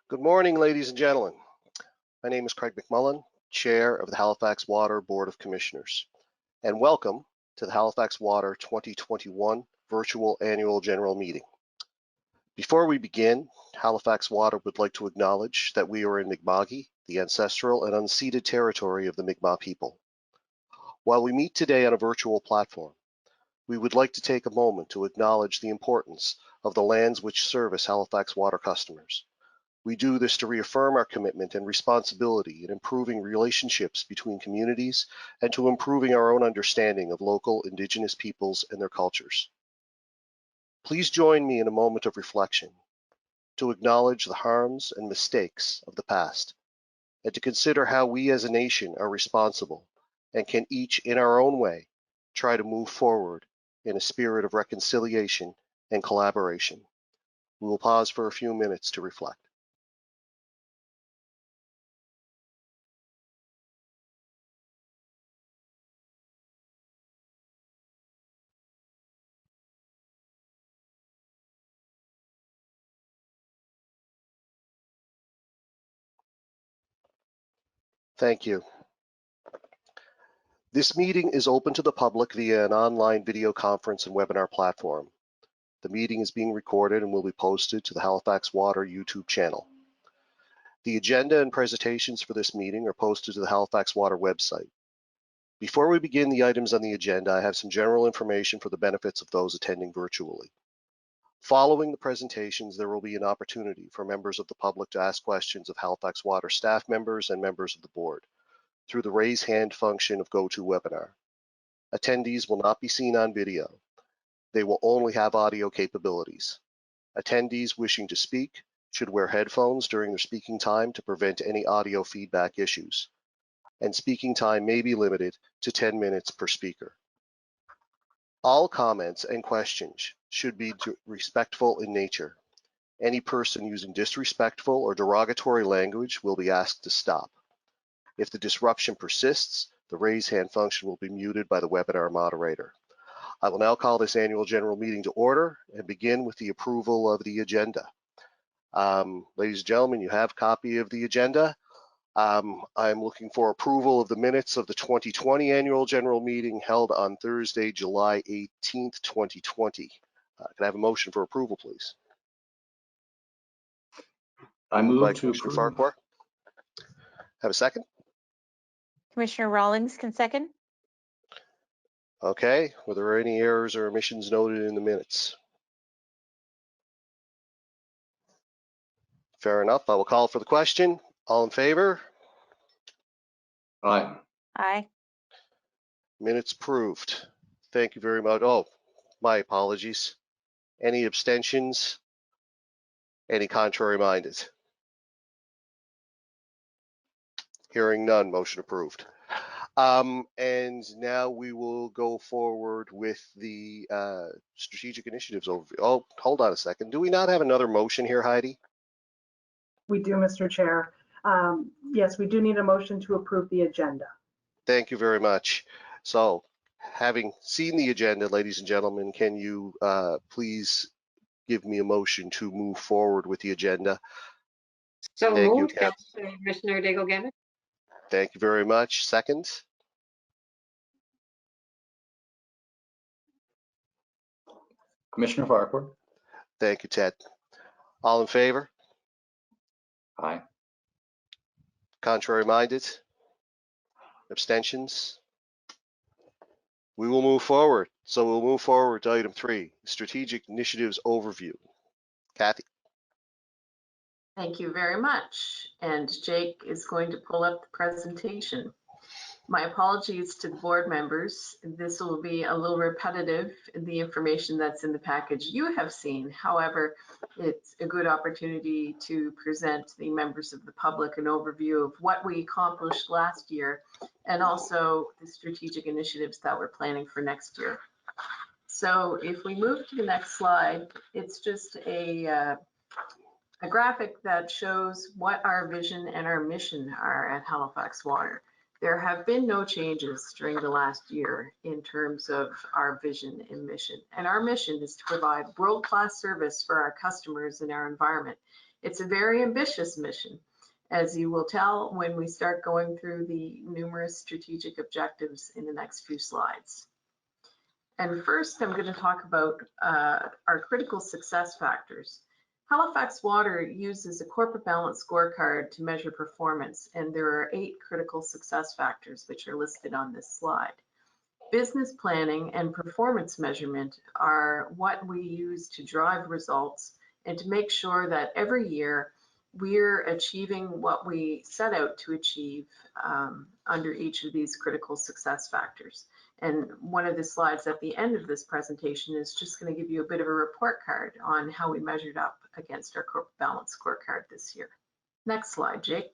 Good morning, ladies and gentlemen. My name is Craig McMullen, Chair of the Halifax Water Board of Commissioners, and welcome to the Halifax Water 2021 Virtual Annual General Meeting. Before we begin, Halifax Water would like to acknowledge that we are in Mi'kmaq, the ancestral and unceded territory of the Mi'kmaq people. While we meet today on a virtual platform, we would like to take a moment to acknowledge the importance of the lands which service Halifax Water customers. We do this to reaffirm our commitment and responsibility in improving relationships between communities and to improving our own understanding of local Indigenous peoples and their cultures. Please join me in a moment of reflection to acknowledge the harms and mistakes of the past and to consider how we as a nation are responsible and can each in our own way try to move forward in a spirit of reconciliation and collaboration. We will pause for a few minutes to reflect. Thank you. This meeting is open to the public via an online video conference and webinar platform. The meeting is being recorded and will be posted to the Halifax Water YouTube channel. The agenda and presentations for this meeting are posted to the Halifax Water website. Before we begin the items on the agenda, I have some general information for the benefits of those attending virtually. Following the presentations, there will be an opportunity for members of the public to ask questions of Halifax Water staff members and members of the board through the raise hand function of GoToWebinar. Attendees will not be seen on video. They will only have audio capabilities. Attendees wishing to speak should wear headphones during their speaking time to prevent any audio feedback issues. And speaking time may be limited to 10 minutes per speaker. All comments and questions should be respectful in nature. Any person using disrespectful or derogatory language will be asked to stop. If the disruption persists, the raise hand function will be muted by the webinar moderator. I will now call this annual general meeting to order and begin with the approval of the agenda. Ladies and gentlemen, you have a copy of the agenda. I'm looking for approval of the minutes of the 2020 annual general meeting held on Thursday, July 18th, 2020. Can I have a motion for approval, please? I move to approve. Farquhar. Have a second? Commissioner Rawlings can second. Okay, were there any errors or omissions noted in the minutes? Fair enough, I will call for the question. All in favor? Aye. Aye. Minutes approved. Thank you very much. Oh, my apologies. Any abstentions? Any contrary minded? Hearing none, motion approved. And now we will go forward with the strategic initiatives overview. Oh, hold on a second. Do we not have another motion here, Heidi? We do, Mr. Chair. Yes, we do need a motion to approve the agenda. Thank you very much. So, having seen the agenda, ladies and gentlemen, can you please give me a motion to move forward with the agenda? So Thank moved, you, Commissioner Daigle-Gammon. Thank you very much. Second? Commissioner Farquhar. Thank you, Ted. All in favor? Aye. Contrary minded? Abstentions? We will move forward. So we'll move forward to item 3, strategic initiatives overview. Kathy. Thank you very much. And Jake is going to pull up the presentation. My apologies to the board members. This will be a little repetitive, the information that's in the package you have seen. However, it's a good opportunity to present the members of the public an overview of what we accomplished last year and also the strategic initiatives that we're planning for next year. So if we move to the next slide, it's just a graphic that shows what our vision and our mission are at Halifax Water. There have been no changes during the last year in terms of our vision and mission. And our mission is to provide world-class service for our customers and our environment. It's a very ambitious mission, as you will tell when we start going through the numerous strategic objectives in the next few slides. And first, I'm going to talk about our critical success factors. Halifax Water uses a corporate balance scorecard to measure performance, and there are 8 critical success factors which are listed on this slide. Business planning and performance measurement are what we use to drive results and to make sure that every year we're achieving what we set out to achieve under each of these critical success factors. And one of the slides at the end of this presentation is just going to give you a bit of a report card on how we measured up against our corporate balance scorecard this year. Next slide, Jake.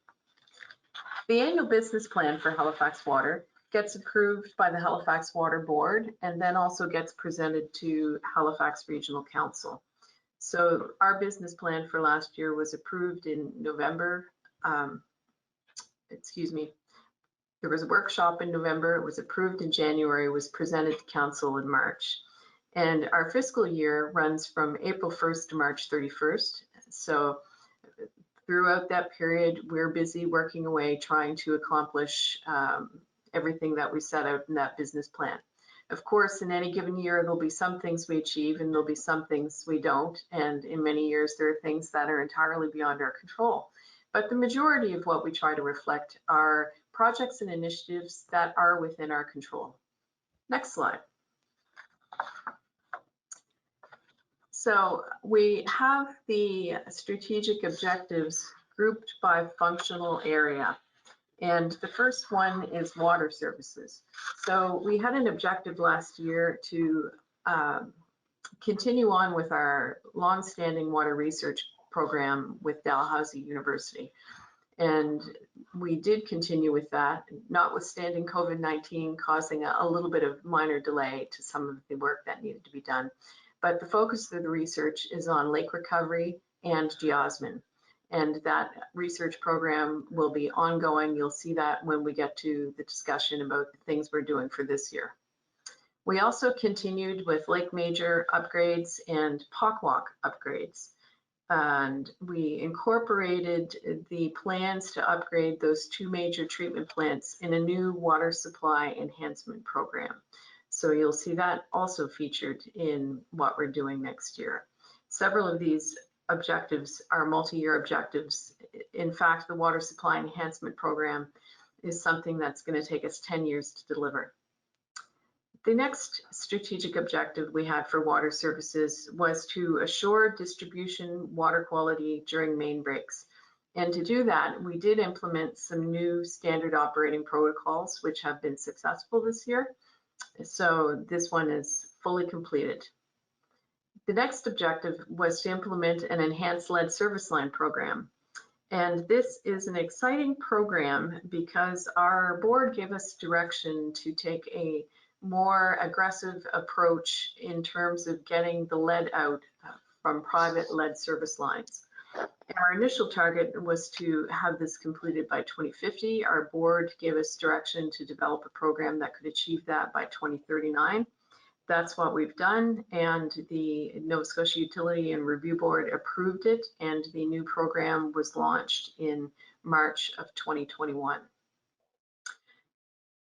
The annual business plan for Halifax Water gets approved by the Halifax Water Board and then also gets presented to Halifax Regional Council. So our business plan for last year was approved in November. There was a workshop in November, it was approved in January, was presented to Council in March. And our fiscal year runs from April 1st to March 31st. So throughout that period, we're busy working away trying to accomplish everything that we set out in that business plan. Of course, in any given year, there'll be some things we achieve and there'll be some things we don't. And in many years, there are things that are entirely beyond our control. But the majority of what we try to reflect are projects and initiatives that are within our control. Next slide. So we have the strategic objectives grouped by functional area. And the first one is water services. So we had an objective last year to continue on with our long-standing water research program with Dalhousie University. And we did continue with that, notwithstanding COVID-19 causing a little bit of minor delay to some of the work that needed to be done. But the focus of the research is on lake recovery and geosmin. And that research program will be ongoing. You'll see that when we get to the discussion about the things we're doing for this year. We also continued with Lake Major upgrades and Pockwalk upgrades. And we incorporated the plans to upgrade those 2 major treatment plants in a new water supply enhancement program. So you'll see that also featured in what we're doing next year. Several of these objectives are multi-year objectives. In fact, the water supply enhancement program is something that's going to take us 10 years to deliver. The next strategic objective we had for water services was to assure distribution water quality during main breaks. And to do that, we did implement some new standard operating protocols, which have been successful this year. So this one is fully completed. The next objective was to implement an enhanced lead service line program. And this is an exciting program because our board gave us direction to take a more aggressive approach in terms of getting the lead out from private lead service lines. And our initial target was to have this completed by 2050. Our board gave us direction to develop a program that could achieve that by 2039. That's what we've done, and the Nova Scotia Utility and Review Board approved it, and the new program was launched in March of 2021.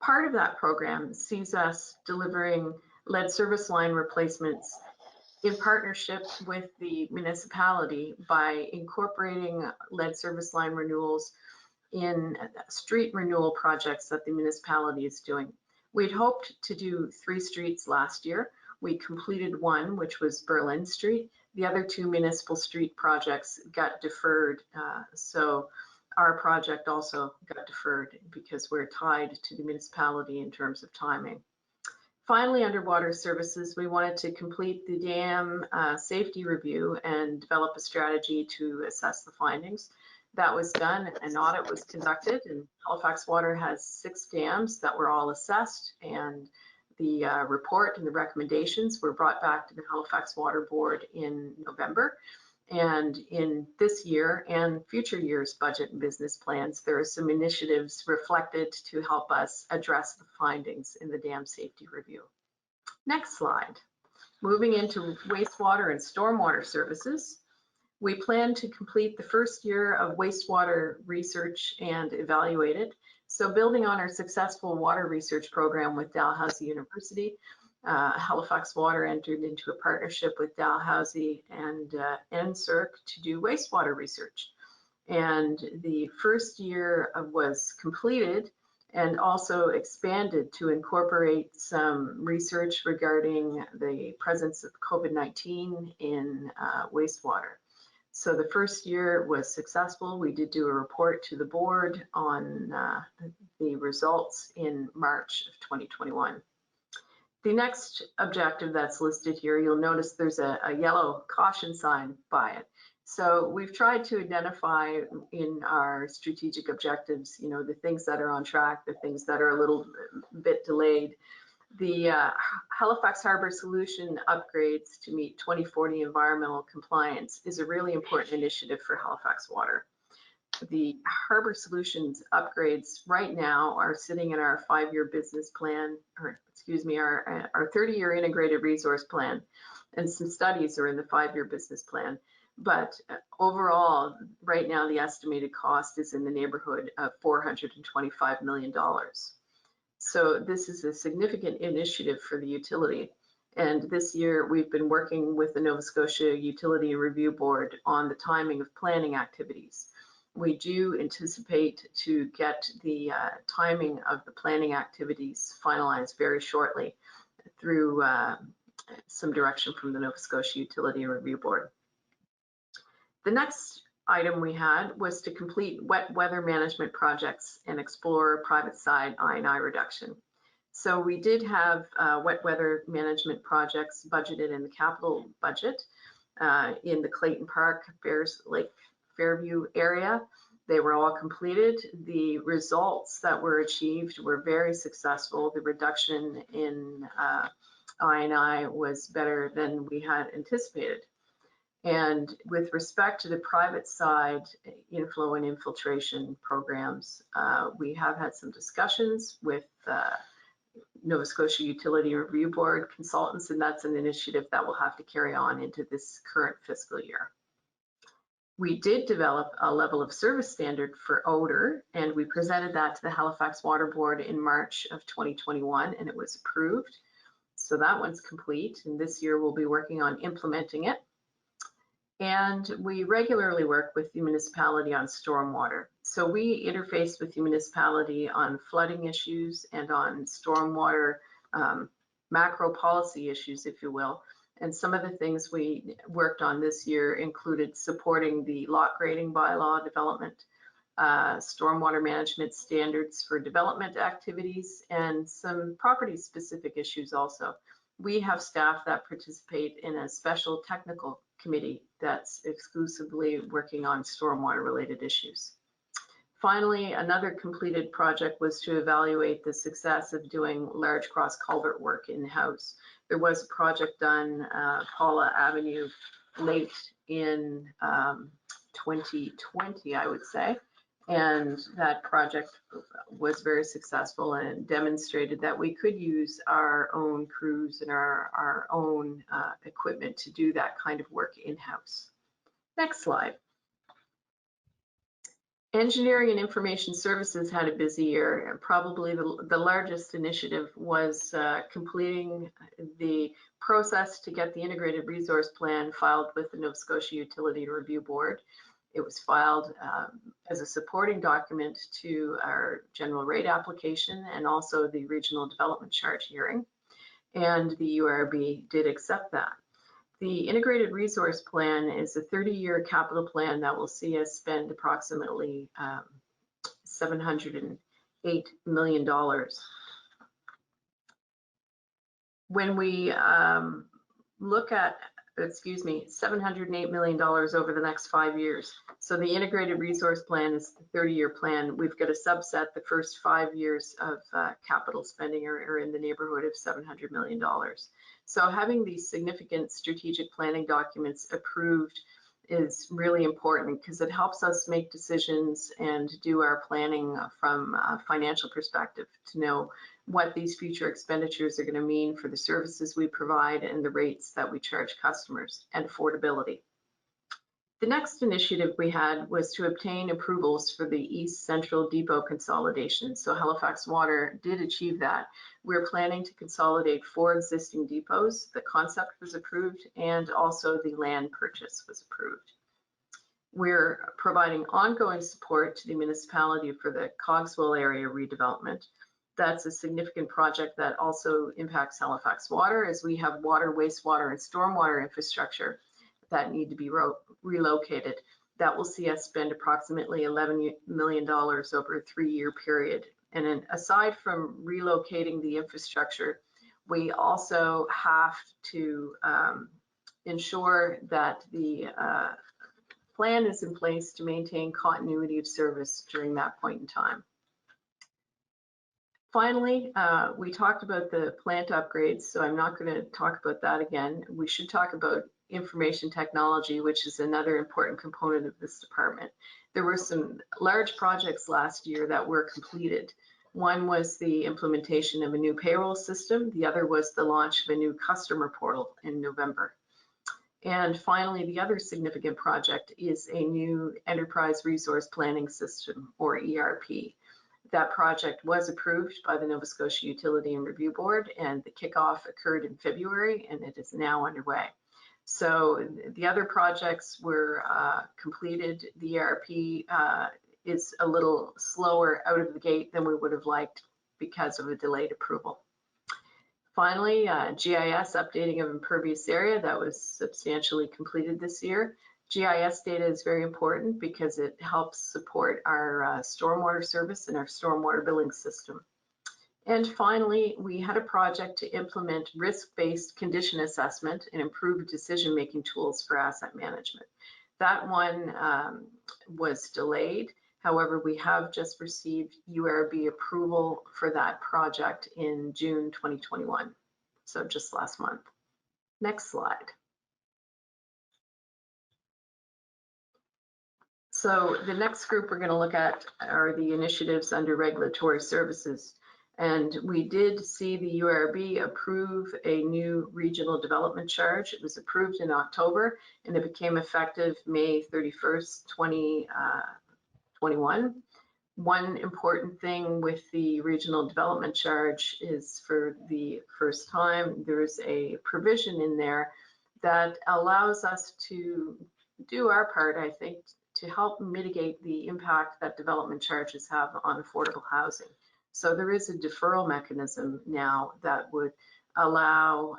Part of that program sees us delivering lead service line replacements in partnership with the municipality by incorporating lead service line renewals in street renewal projects that the municipality is doing. We'd hoped to do 3 streets last year. We completed 1, which was Berlin Street. The other 2 municipal street projects got deferred. So our project also got deferred because we're tied to the municipality in terms of timing. Finally, under water services, we wanted to complete the dam safety review and develop a strategy to assess the findings. That was done, an audit was conducted, and Halifax Water has 6 dams that were all assessed, and the report and the recommendations were brought back to the Halifax Water Board in November. And in this year and future years' budget and business plans, there are some initiatives reflected to help us address the findings in the dam safety review. Next slide. Moving into wastewater and stormwater services. We plan to complete the first year of wastewater research and evaluate it. So building on our successful water research program with Dalhousie University, Halifax Water entered into a partnership with Dalhousie and NSUARB to do wastewater research. And the first year was completed and also expanded to incorporate some research regarding the presence of COVID-19 in wastewater. So the first year was successful. We did do a report to the board on the results in March of 2021. The next objective that's listed here, you'll notice there's a yellow caution sign by it. So we've tried to identify in our strategic objectives, you know, the things that are on track, the things that are a little bit delayed. The Halifax Harbor Solution upgrades to meet 2040 environmental compliance is a really important initiative for Halifax Water. The Harbor Solutions upgrades right now are sitting in our 5-year business plan, or excuse me, our 30-year integrated resource plan, and some studies are in the 5-year business plan. But overall, right now, the estimated cost is in the neighborhood of $425 million. So this is a significant initiative for the utility. And this year, we've been working with the Nova Scotia Utility Review Board on the timing of planning activities. We do anticipate to get the timing of the planning activities finalized very shortly through some direction from the Nova Scotia Utility Review Board. The next item we had was to complete wet weather management projects and explore private side I&I reduction. So we did have wet weather management projects budgeted in the capital budget in the Clayton Park, Bears Lake, Fairview area. They were all completed. The results that were achieved were very successful. The reduction in I&I was better than we had anticipated. And with respect to the private side inflow and infiltration programs, we have had some discussions with Nova Scotia Utility Review Board consultants, and that's an initiative that will have to carry on into this current fiscal year. We did develop a level of service standard for odor, and we presented that to the Halifax Water Board in March of 2021, and it was approved. So that one's complete, and this year we'll be working on implementing it. And we regularly work with the municipality on stormwater. So we interface with the municipality on flooding issues and on stormwater macro policy issues, if you will. And some of the things we worked on this year included supporting the lot grading bylaw development, stormwater management standards for development activities, and some property specific issues also. We have staff that participate in a special technical committee that's exclusively working on stormwater related issues. Finally, another completed project was to evaluate the success of doing large cross culvert work in-house. There was a project done Paula Avenue late in 2020, I would say, and that project was very successful and demonstrated that we could use our own crews and our own equipment to do that kind of work in-house. Next slide. Engineering and Information Services had a busy year, and probably the largest initiative was completing the process to get the Integrated Resource Plan filed with the Nova Scotia Utility Review Board. It was filed as a supporting document to our general rate application and also the regional development charge hearing, and the URB did accept that. The Integrated Resource Plan is a 30-year capital plan that will see us spend approximately $708 million. When we look at, $708 million over the next 5 years. So the Integrated Resource Plan is the 30-year plan. We've got a subset, the first 5 years of capital spending are in the neighborhood of $700 million. So having these significant strategic planning documents approved is really important because it helps us make decisions and do our planning from a financial perspective to know what these future expenditures are going to mean for the services we provide and the rates that we charge customers and affordability. The next initiative we had was to obtain approvals for the East Central Depot consolidation. So Halifax Water did achieve that. We're planning to consolidate 4 existing depots. The concept was approved and also the land purchase was approved. We're providing ongoing support to the municipality for the Cogswell area redevelopment. That's a significant project that also impacts Halifax Water, as we have water, wastewater, and stormwater infrastructure that need to be relocated. That will see us spend approximately $11 million over a 3-year period. And then aside from relocating the infrastructure, we also have to ensure that the plan is in place to maintain continuity of service during that point in time. Finally, we talked about the plant upgrades, so I'm not going to talk about that again. We should talk about information technology, which is another important component of this department. There were some large projects last year that were completed. One was the implementation of a new payroll system. The other was the launch of a new customer portal in November. And finally, the other significant project is a new enterprise resource planning system, or ERP. That project was approved by the Nova Scotia Utility and Review Board, and the kickoff occurred in February, and it is now underway. So the other projects were completed. The ERP is a little slower out of the gate than we would have liked because of a delayed approval. Finally, GIS updating of impervious area, that was substantially completed this year. GIS data is very important because it helps support our stormwater service and our stormwater billing system. And finally, we had a project to implement risk-based condition assessment and improve decision-making tools for asset management. That one was delayed. However, we have just received UARB approval for that project in June 2021, so just last month. Next slide. So the next group we're going to look at are the initiatives under regulatory services. And we did see the UARB approve a new regional development charge. It was approved in October and it became effective May 31st, 2021. One important thing with the regional development charge is, for the first time, there's a provision in there that allows us to do our part, I think, to help mitigate the impact that development charges have on affordable housing. So there is a deferral mechanism now that would allow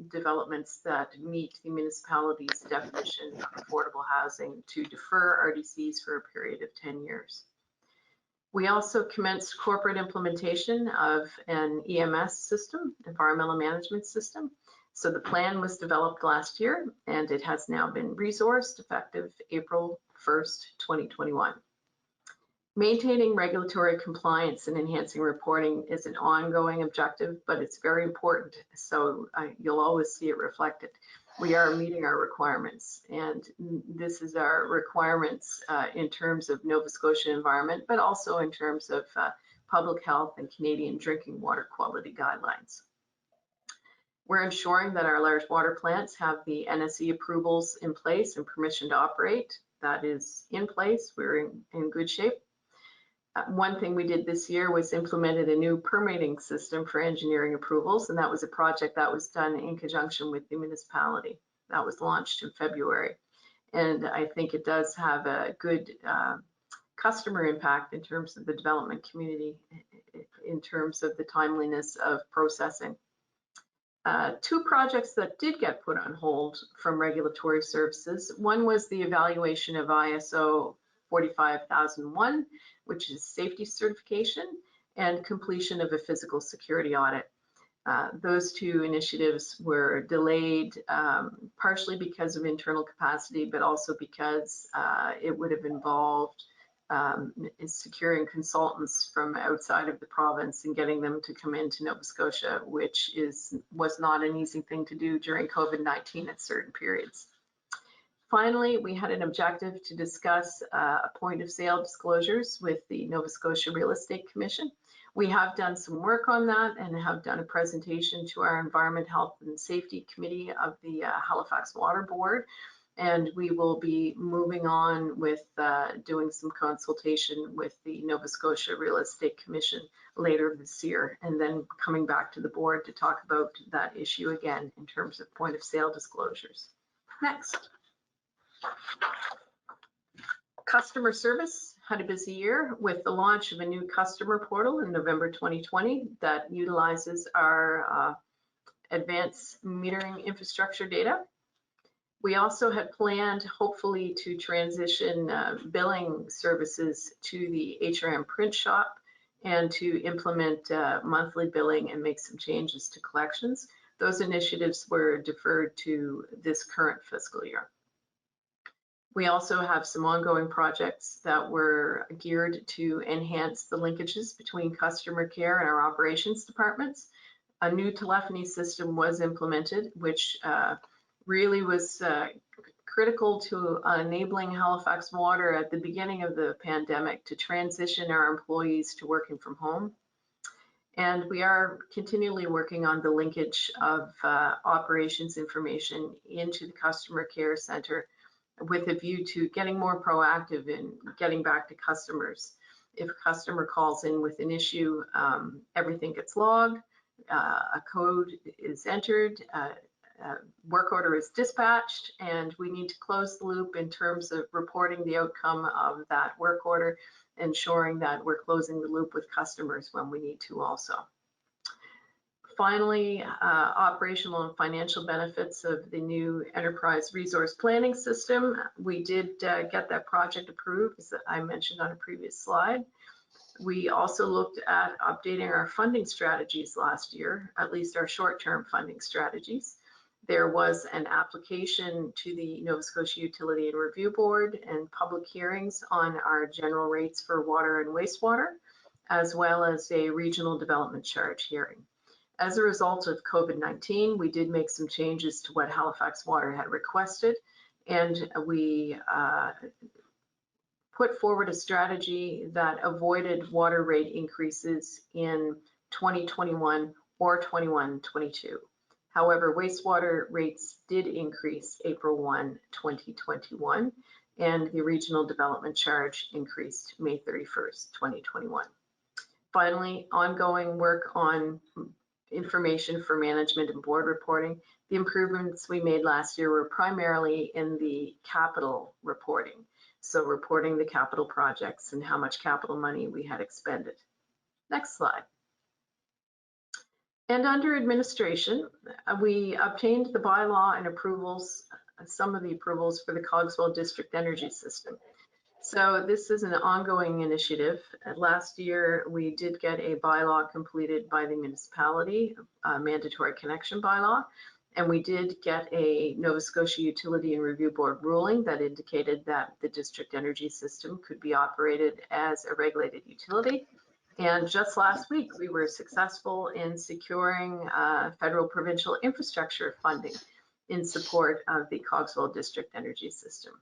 developments that meet the municipality's definition of affordable housing to defer RDCs for a period of 10 years. We also commenced corporate implementation of an EMS system, environmental management system. So the plan was developed last year and it has now been resourced effective April 1st, 2021. Maintaining regulatory compliance and enhancing reporting is an ongoing objective, but it's very important. So you'll always see it reflected. We are meeting our requirements, and this is our requirements in terms of Nova Scotia environment, but also in terms of public health and Canadian drinking water quality guidelines. We're ensuring that our large water plants have the NSE approvals in place and permission to operate. That is in place. We're in good shape. One thing we did this year was implemented a new permitting system for engineering approvals, and that was a project that was done in conjunction with the municipality. That was launched in February. And I think it does have a good customer impact in terms of the development community, in terms of the timeliness of processing. 2 projects that did get put on hold from regulatory services. One was the evaluation of ISO 45001, which is safety certification, and completion of a physical security audit. Those 2 initiatives were delayed partially because of internal capacity, but also because it would have involved securing consultants from outside of the province and getting them to come into Nova Scotia, which was not an easy thing to do during COVID-19 at certain periods. Finally, we had an objective to discuss point of sale disclosures with the Nova Scotia Real Estate Commission. We have done some work on that and have done a presentation to our Environment, Health and Safety Committee of the Halifax Water Board. And we will be moving on with doing some consultation with the Nova Scotia Real Estate Commission later this year, and then coming back to the board to talk about that issue again in terms of point of sale disclosures. Next. Customer service had a busy year with the launch of a new customer portal in November 2020 that utilizes our advanced metering infrastructure data. We also had planned, hopefully, to transition billing services to the HRM print shop and to implement monthly billing and make some changes to collections. Those initiatives were deferred to this current fiscal year. We also have some ongoing projects that were geared to enhance the linkages between customer care and our operations departments. A new telephony system was implemented, which really was critical to enabling Halifax Water at the beginning of the pandemic to transition our employees to working from home. And we are continually working on the linkage of operations information into the customer care center with a view to getting more proactive in getting back to customers. If a customer calls in with an issue, everything gets logged, a code is entered, work order is dispatched, and we need to close the loop in terms of reporting the outcome of that work order, ensuring that we're closing the loop with customers when we need to also. Finally, operational and financial benefits of the new enterprise resource planning system. We did get that project approved, as I mentioned on a previous slide. We also looked at updating our funding strategies last year, at least our short-term funding strategies. There was an application to the Nova Scotia Utility and Review Board and public hearings on our general rates for water and wastewater, as well as a regional development charge hearing. As a result of COVID-19, we did make some changes to what Halifax Water had requested, and we put forward a strategy that avoided water rate increases in 2021 or 21-22. However, wastewater rates did increase April 1, 2021, and the regional development charge increased May 31st, 2021. Finally, ongoing work on information for management and board reporting. The improvements we made last year were primarily in the capital reporting. So reporting the capital projects and how much capital money we had expended. Next slide. And under administration, we obtained the bylaw and approvals, some of the approvals for the Cogswell District Energy System. So this is an ongoing initiative. Last year, we did get a bylaw completed by the municipality, a mandatory connection bylaw, and we did get a Nova Scotia Utility and Review Board ruling that indicated that the district energy system could be operated as a regulated utility. And just last week, we were successful in securing federal provincial infrastructure funding in support of the Cogswell District Energy System.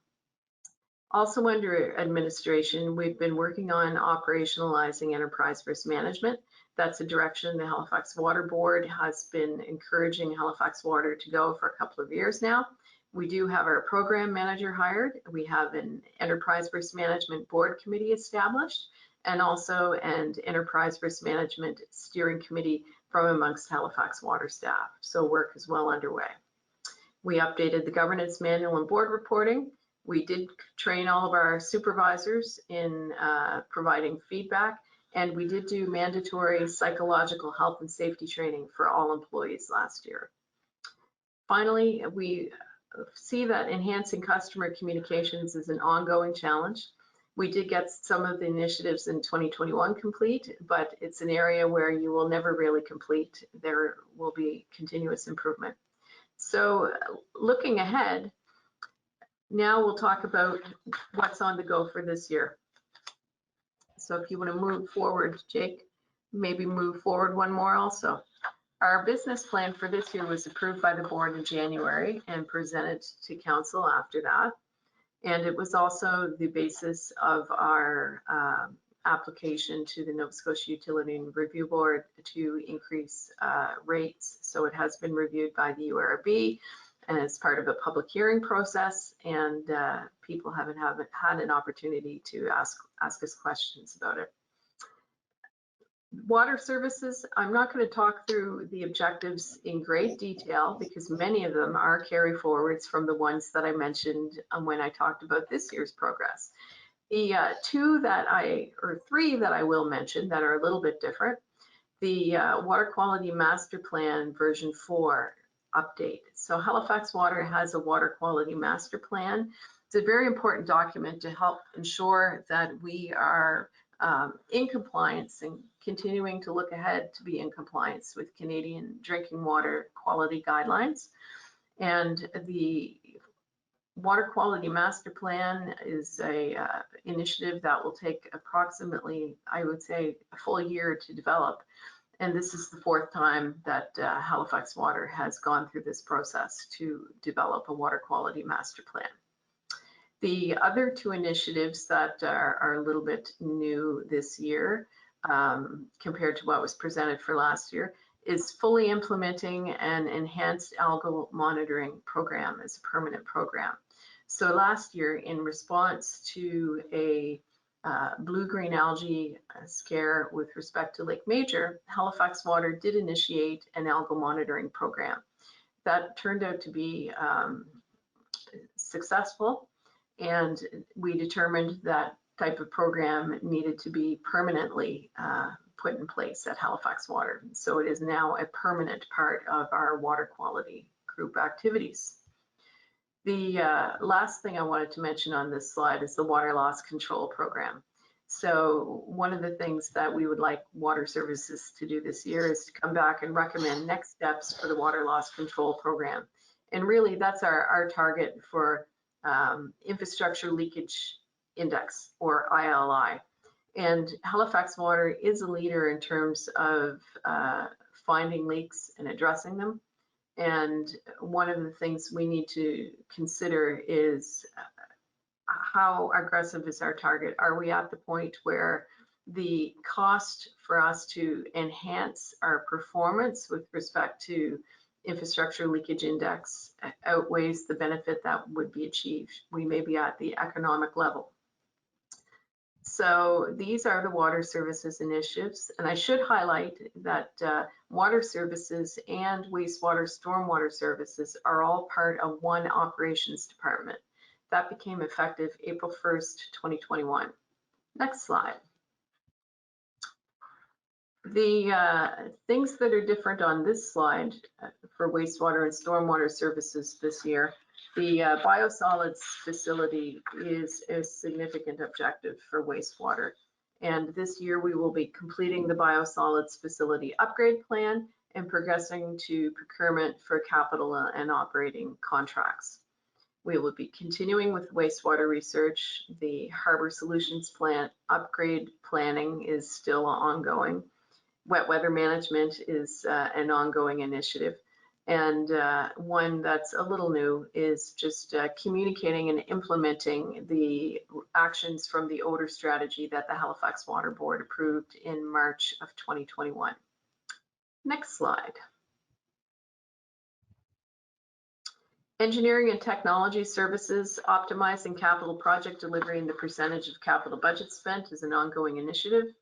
Also under administration, we've been working on operationalizing enterprise risk management. That's a direction the Halifax Water Board has been encouraging Halifax Water to go for a couple of years now. We do have our program manager hired. We have an enterprise risk management board committee established, and also an enterprise risk management steering committee from amongst Halifax Water staff. So work is well underway. We updated the governance manual and board reporting. We did train all of our supervisors in providing feedback, and we did do mandatory psychological health and safety training for all employees last year. Finally, we see that enhancing customer communications is an ongoing challenge. We did get some of the initiatives in 2021 complete, but it's an area where you will never really complete. There will be continuous improvement. So looking ahead, now we'll talk about what's on the go for this year. So if you want to move forward, Jake, maybe move forward one more also. Our business plan for this year was approved by the board in January and presented to council after that. And it was also the basis of our application to the Nova Scotia Utility and Review Board to increase rates. So it has been reviewed by the URB, as part of a public hearing process, and people haven't had an opportunity to ask us questions about it. Water services, I'm not going to talk through the objectives in great detail because many of them are carry forwards from the ones that I mentioned when I talked about this year's progress. The three that I will mention that are a little bit different. The Water Quality Master Plan version 4 update. So Halifax Water has a Water Quality Master Plan. It's a very important document to help ensure that we are in compliance and continuing to look ahead to be in compliance with Canadian drinking water quality guidelines. And the Water Quality Master Plan is a initiative that will take approximately, I would say, a full year to develop. And this is the 4th time that Halifax Water has gone through this process to develop a Water Quality Master Plan. The other 2 initiatives that are a little bit new this year compared to what was presented for last year is fully implementing an enhanced algal monitoring program as a permanent program. So last year, in response to a blue-green algae scare with respect to Lake Major, Halifax Water did initiate an algal monitoring program. That turned out to be successful, and we determined that type of program needed to be permanently put in place at Halifax Water. So it is now a permanent part of our water quality group activities. The last thing I wanted to mention on this slide is the water loss control program. So one of the things that we would like water services to do this year is to come back and recommend next steps for the water loss control program. And really that's our target for infrastructure leakage index, or ILI. And Halifax Water is a leader in terms of finding leaks and addressing them. And one of the things we need to consider is how aggressive is our target? Are we at the point where the cost for us to enhance our performance with respect to infrastructure leakage index outweighs the benefit that would be achieved? We may be at the economic level. So these are the water services initiatives, and I should highlight that water services and wastewater stormwater services are all part of one operations department. That became effective April 1st, 2021. Next slide. The things that are different on this slide for wastewater and stormwater services this year, the biosolids facility is a significant objective for wastewater. And this year we will be completing the biosolids facility upgrade plan and progressing to procurement for capital and operating contracts. We will be continuing with wastewater research. The Harbor Solutions plant upgrade planning is still ongoing. Wet weather management is an ongoing initiative. And one that's a little new is just communicating and implementing the actions from the odor strategy that the Halifax Water Board approved in March of 2021. Next slide. Engineering and technology services, optimizing capital project delivery and the percentage of capital budget spent is an ongoing initiative.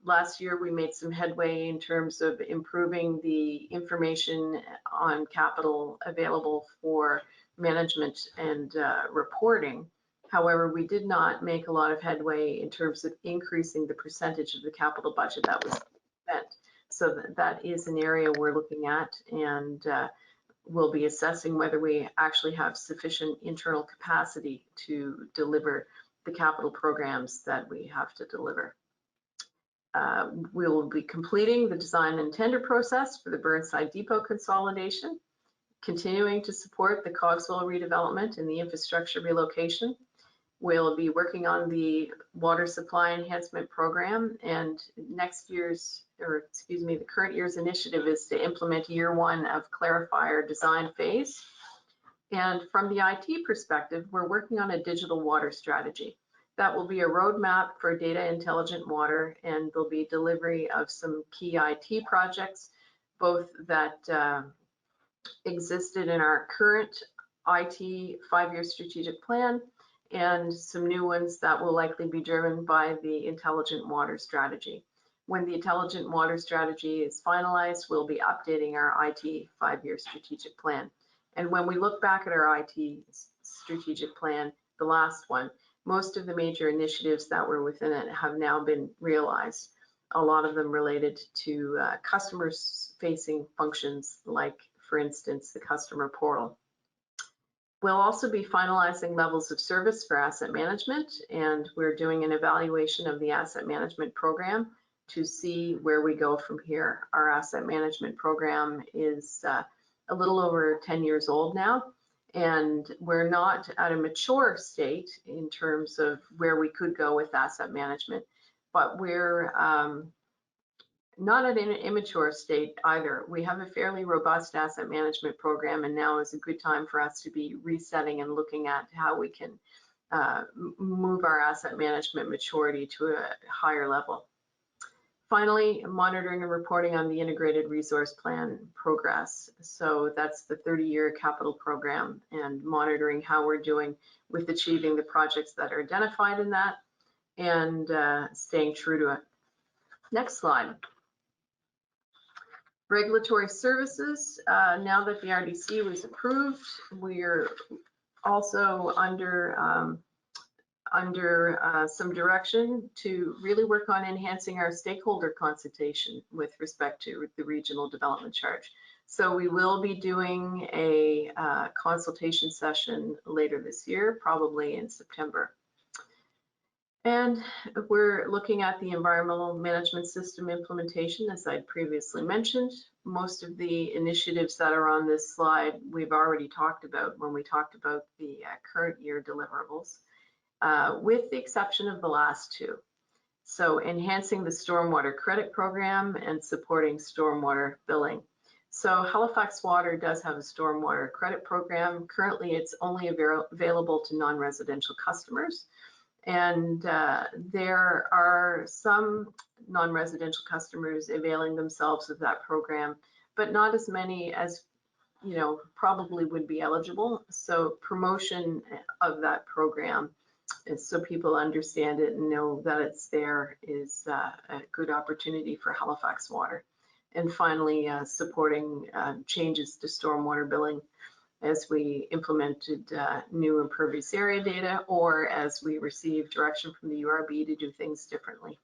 Last year, we made some headway in terms of improving the information on capital available for management and reporting. However, we did not make a lot of headway in terms of increasing the percentage of the capital budget that was spent. So that is an area we're looking at, and we'll be assessing whether we actually have sufficient internal capacity to deliver the capital programs that we have to deliver. We will be completing the design and tender process for the Burnside Depot consolidation, continuing to support the Cogswell redevelopment and the infrastructure relocation. We'll be working on the water supply enhancement program, and the current year's initiative is to implement year 1 of clarifier design phase. And from the IT perspective, we're working on a digital water strategy. That will be a roadmap for data intelligent water, and there'll be delivery of some key IT projects, both that existed in our current IT 5-year strategic plan, and some new ones that will likely be driven by the Intelligent Water strategy. When the Intelligent Water strategy is finalized, we'll be updating our IT 5-year strategic plan. And when we look back at our IT strategic plan, the last one, most of the major initiatives that were within it have now been realized. A lot of them related to customers facing functions like, for instance, the customer portal. We'll also be finalizing levels of service for asset management, and we're doing an evaluation of the asset management program to see where we go from here. Our asset management program is a little over 10 years old now, and we're not at a mature state in terms of where we could go with asset management, but we're not at an immature state either. We have a fairly robust asset management program, and now is a good time for us to be resetting and looking at how we can move our asset management maturity to a higher level. Finally, monitoring and reporting on the integrated resource plan progress. So that's the 30-year capital program, and monitoring how we're doing with achieving the projects that are identified in that, and staying true to it. Next slide. Regulatory services. Now that the RDC was approved, we're also under some direction to really work on enhancing our stakeholder consultation with respect to the regional development charge. So we will be doing a consultation session later this year, probably in September. And we're looking at the environmental management system implementation, as I previously mentioned. Most of the initiatives that are on this slide we've already talked about when we talked about the current year deliverables, with the exception of the last two. So enhancing the stormwater credit program and supporting stormwater billing. So Halifax Water does have a stormwater credit program. Currently, it's only available to non-residential customers. And there are some non-residential customers availing themselves of that program, but not as many as, you know, probably would be eligible. So promotion of that program, so people understand it and know that it's there, is a good opportunity for Halifax Water. And finally, supporting changes to stormwater billing as we implemented new impervious area data, or as we received direction from the URB to do things differently.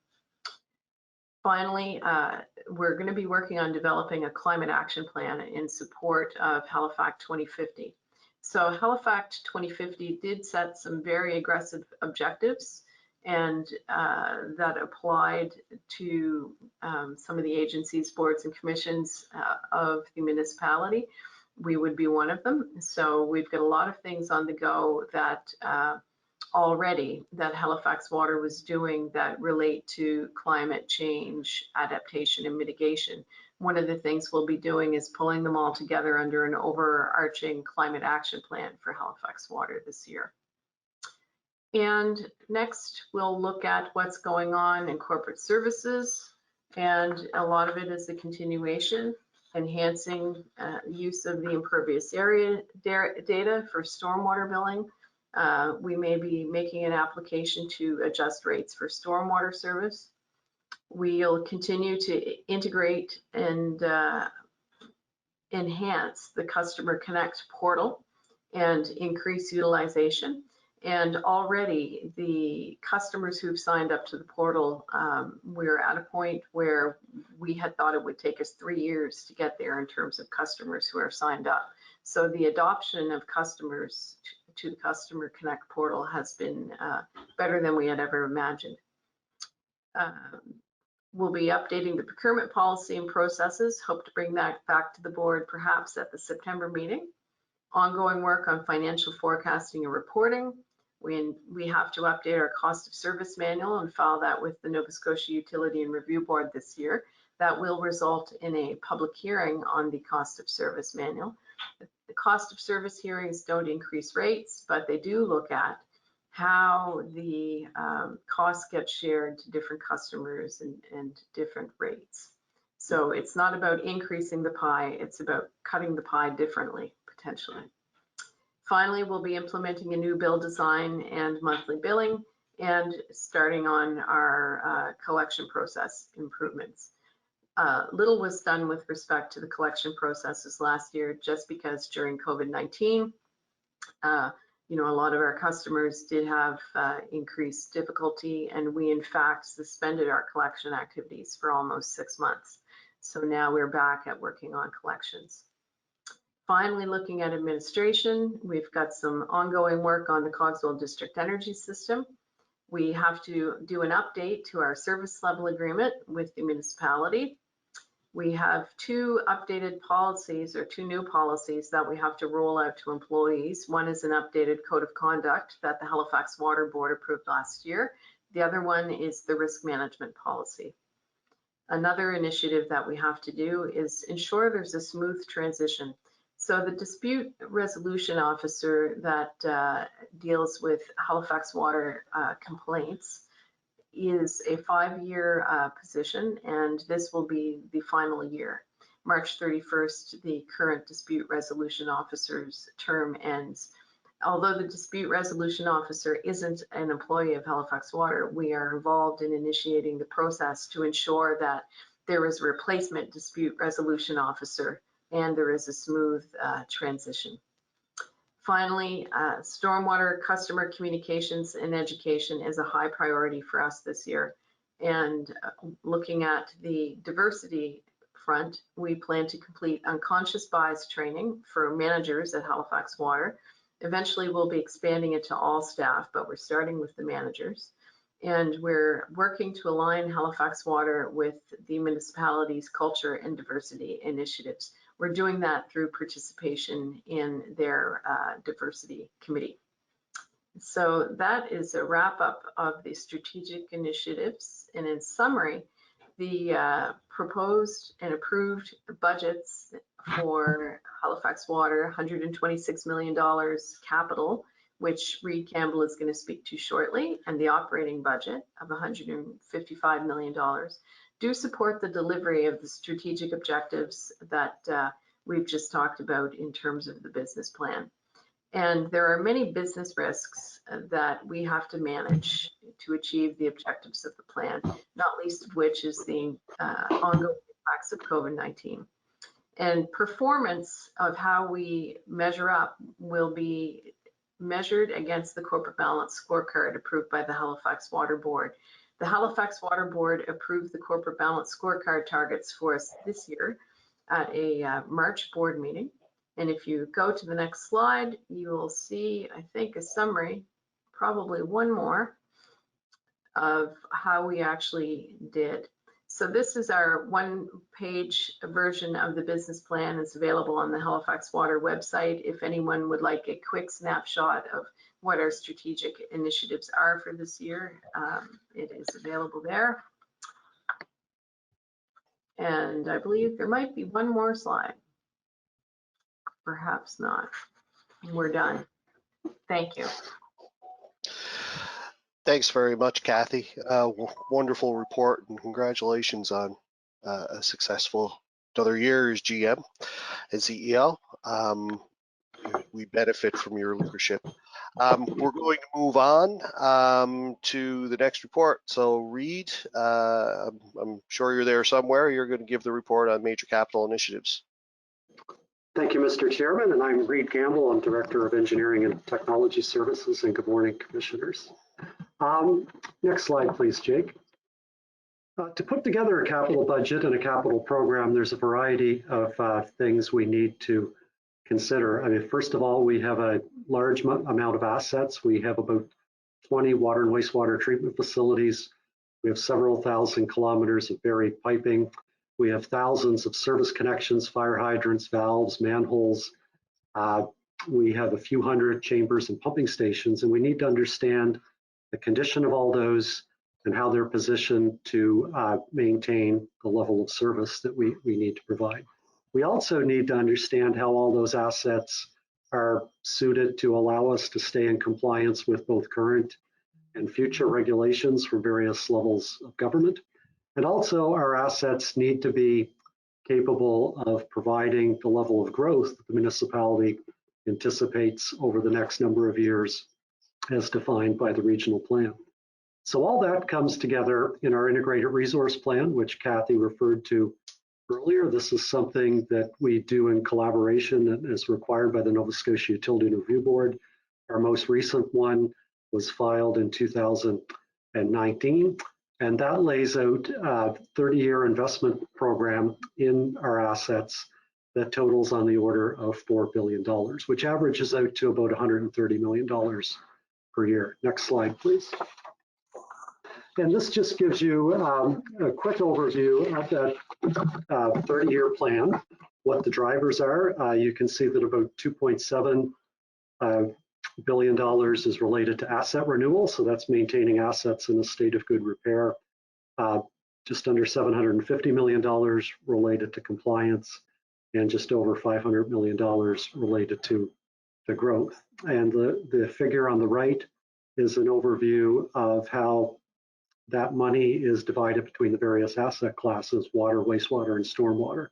Finally, we're going to be working on developing a climate action plan in support of Halifax 2050. So Halifax 2050 did set some very aggressive objectives, and that applied to some of the agencies, boards, and commissions of the municipality. We would be one of them. So we've got a lot of things on the go that already that Halifax Water was doing that relate to climate change, adaptation, and mitigation. One of the things we'll be doing is pulling them all together under an overarching climate action plan for Halifax Water this year. And next, we'll look at what's going on in corporate services. And a lot of it is a continuation, enhancing use of the impervious area data for stormwater billing. We may be making an application to adjust rates for stormwater service. We'll continue to integrate and enhance the Customer Connect portal and increase utilization. And already the customers who've signed up to the portal, we're at a point where we had thought it would take us 3 years to get there in terms of customers who are signed up. So the adoption of customers to the Customer Connect portal has been better than we had ever imagined. We'll be updating the procurement policy and processes. Hope to bring that back to the board perhaps at the September meeting. Ongoing work on financial forecasting and reporting. We have to update our cost of service manual and file that with the Nova Scotia Utility and Review Board this year. That will result in a public hearing on the cost of service manual. The cost of service hearings don't increase rates, but they do look at how the costs get shared to different customers and different rates. So it's not about increasing the pie, it's about cutting the pie differently, potentially. Finally, we'll be implementing a new bill design and monthly billing and starting on our collection process improvements. Little was done with respect to the collection processes last year, just because during COVID-19, you know, a lot of our customers did have increased difficulty, and we in fact suspended our collection activities for almost 6 months. So now we're back at working on collections. Finally, looking at administration, we've got some ongoing work on the Cogswell District Energy System. We have to do an update to our service level agreement with the municipality. We have 2 updated policies, or 2 new policies that we have to roll out to employees. One is an updated code of conduct that the Halifax Water Board approved last year. The other one is the risk management policy. Another initiative that we have to do is ensure there's a smooth transition. So the dispute resolution officer that deals with Halifax Water complaints is a 5-year position, and this will be the final year. March 31st, the current dispute resolution officer's term ends. Although the dispute resolution officer isn't an employee of Halifax Water, we are involved in initiating the process to ensure that there is a replacement dispute resolution officer and there is a smooth transition. Finally, stormwater customer communications and education is a high priority for us this year. And looking at the diversity front, we plan to complete unconscious bias training for managers at Halifax Water. Eventually, we'll be expanding it to all staff, but we're starting with the managers. And we're working to align Halifax Water with the municipality's culture and diversity initiatives. We're doing that through participation in their diversity committee. So that is a wrap up of the strategic initiatives. And in summary, the proposed and approved budgets for Halifax Water, $126 million capital, which Reid Campbell is going to speak to shortly, and the operating budget of $155 million do support the delivery of the strategic objectives that we've just talked about in terms of the business plan. And there are many business risks that we have to manage to achieve the objectives of the plan, not least of which is the ongoing impacts of COVID-19. And performance of how we measure up will be measured against the corporate balance scorecard approved by the Halifax Water Board. The Halifax Water Board approved the corporate balance scorecard targets for us this year at a March board meeting. And if you go to the next slide, you will see, I think, a summary, probably one more, of how we actually did. So this is our one-page version of the business plan. It's available on the Halifax Water website. If anyone would like a quick snapshot of what our strategic initiatives are for this year, it is available there. And I believe there might be one more slide. Perhaps not. We're done. Thank you. Thanks very much, Kathy. Wonderful report, and congratulations on a successful another year as GM and CEO. We benefit from your leadership. We're going to move on to the next report. So Reid, I'm sure you're there somewhere. You're going to give the report on major capital initiatives. Thank you, Mr. Chairman, and I'm Reid Campbell. I'm Director of Engineering and Technology Services, and good morning, Commissioners. Next slide, please, Jake. To put together a capital budget and a capital program, there's a variety of things we need to consider. I mean, first of all, we have a large amount of assets. We have about 20 water and wastewater treatment facilities. We have several thousand kilometers of buried piping. We have thousands of service connections, fire hydrants, valves, manholes. We have a few hundred chambers and pumping stations, and we need to understand the condition of all those and how they're positioned to maintain the level of service that we need to provide. We also need to understand how all those assets are suited to allow us to stay in compliance with both current and future regulations for various levels of government. And also our assets need to be capable of providing the level of growth that the municipality anticipates over the next number of years as defined by the regional plan. So all that comes together in our integrated resource plan, which Kathy referred to earlier. This is something that we do in collaboration and is required by the Nova Scotia Utility Review Board. Our most recent one was filed in 2019, and that lays out a 30-year investment program in our assets that totals on the order of $4 billion, which averages out to about $130 million per year. Next slide, please. And this just gives you a quick overview of that 30-year plan, what the drivers are. You can see that about $2.7 billion is related to asset renewal, so that's maintaining assets in a state of good repair. Just under $750 million related to compliance, and just over $500 million related to the growth. And the figure on the right is an overview of how that money is divided between the various asset classes: water, wastewater, and stormwater.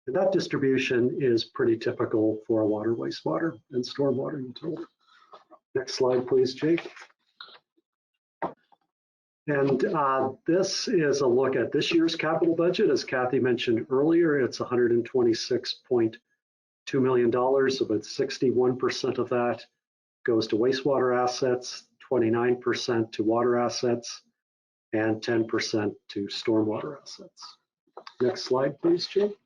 And that distribution is pretty typical for a water, wastewater, and stormwater utility. Next slide, please, Jake. And this is a look at this year's capital budget. As Kathy mentioned earlier, it's $126.2 million. About 61% of that goes to wastewater assets, 29% to water assets, and 10% to stormwater assets. Next slide, please, Jake.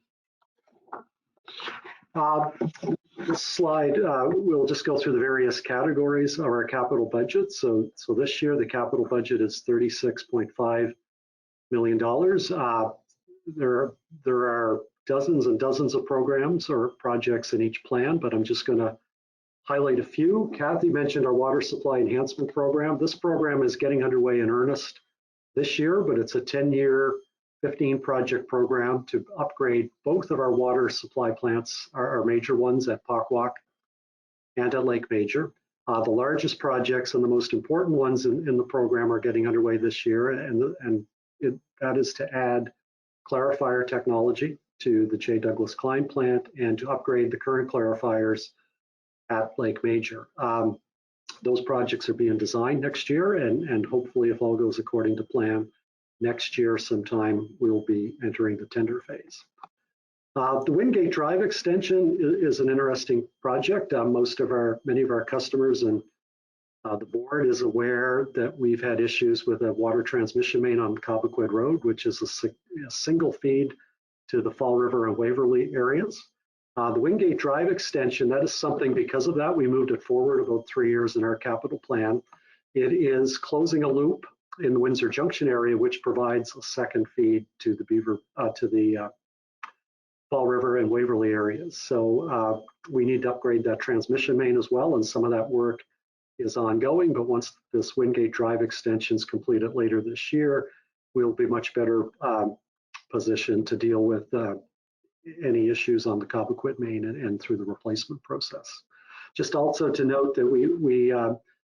This slide, we'll just go through the various categories of our capital budget. So this year, the capital budget is $36.5 million. There are dozens and dozens of programs or projects in each plan, but I'm just going to highlight a few. Kathy mentioned our water supply enhancement program. This program is getting underway in earnest this year, but it's a 10-year, 15-project program to upgrade both of our water supply plants, our major ones at Pockwalk and at Lake Major. The largest projects and the most important ones in the program are getting underway this year, and that is to add clarifier technology to the J. Douglas Klein plant and to upgrade the current clarifiers at Lake Major. Those projects are being designed next year, and hopefully, if all goes according to plan, next year sometime we'll be entering the tender phase. The Wingate Drive extension is an interesting project. Many of our customers and the board is aware that we've had issues with a water transmission main on Cobequid Road, which is a single feed to the Fall River and Waverly areas. The Wingate Drive extension, that is something, because of that, we moved it forward about 3 years in our capital plan. It is closing a loop in the Windsor Junction area, which provides a second feed to the Fall River and Waverly areas. So we need to upgrade that transmission main as well, and some of that work is ongoing. But once this Wingate Drive extension is completed later this year, we'll be much better positioned to deal with any issues on the Cobequid main and through the replacement process. Just also to note that we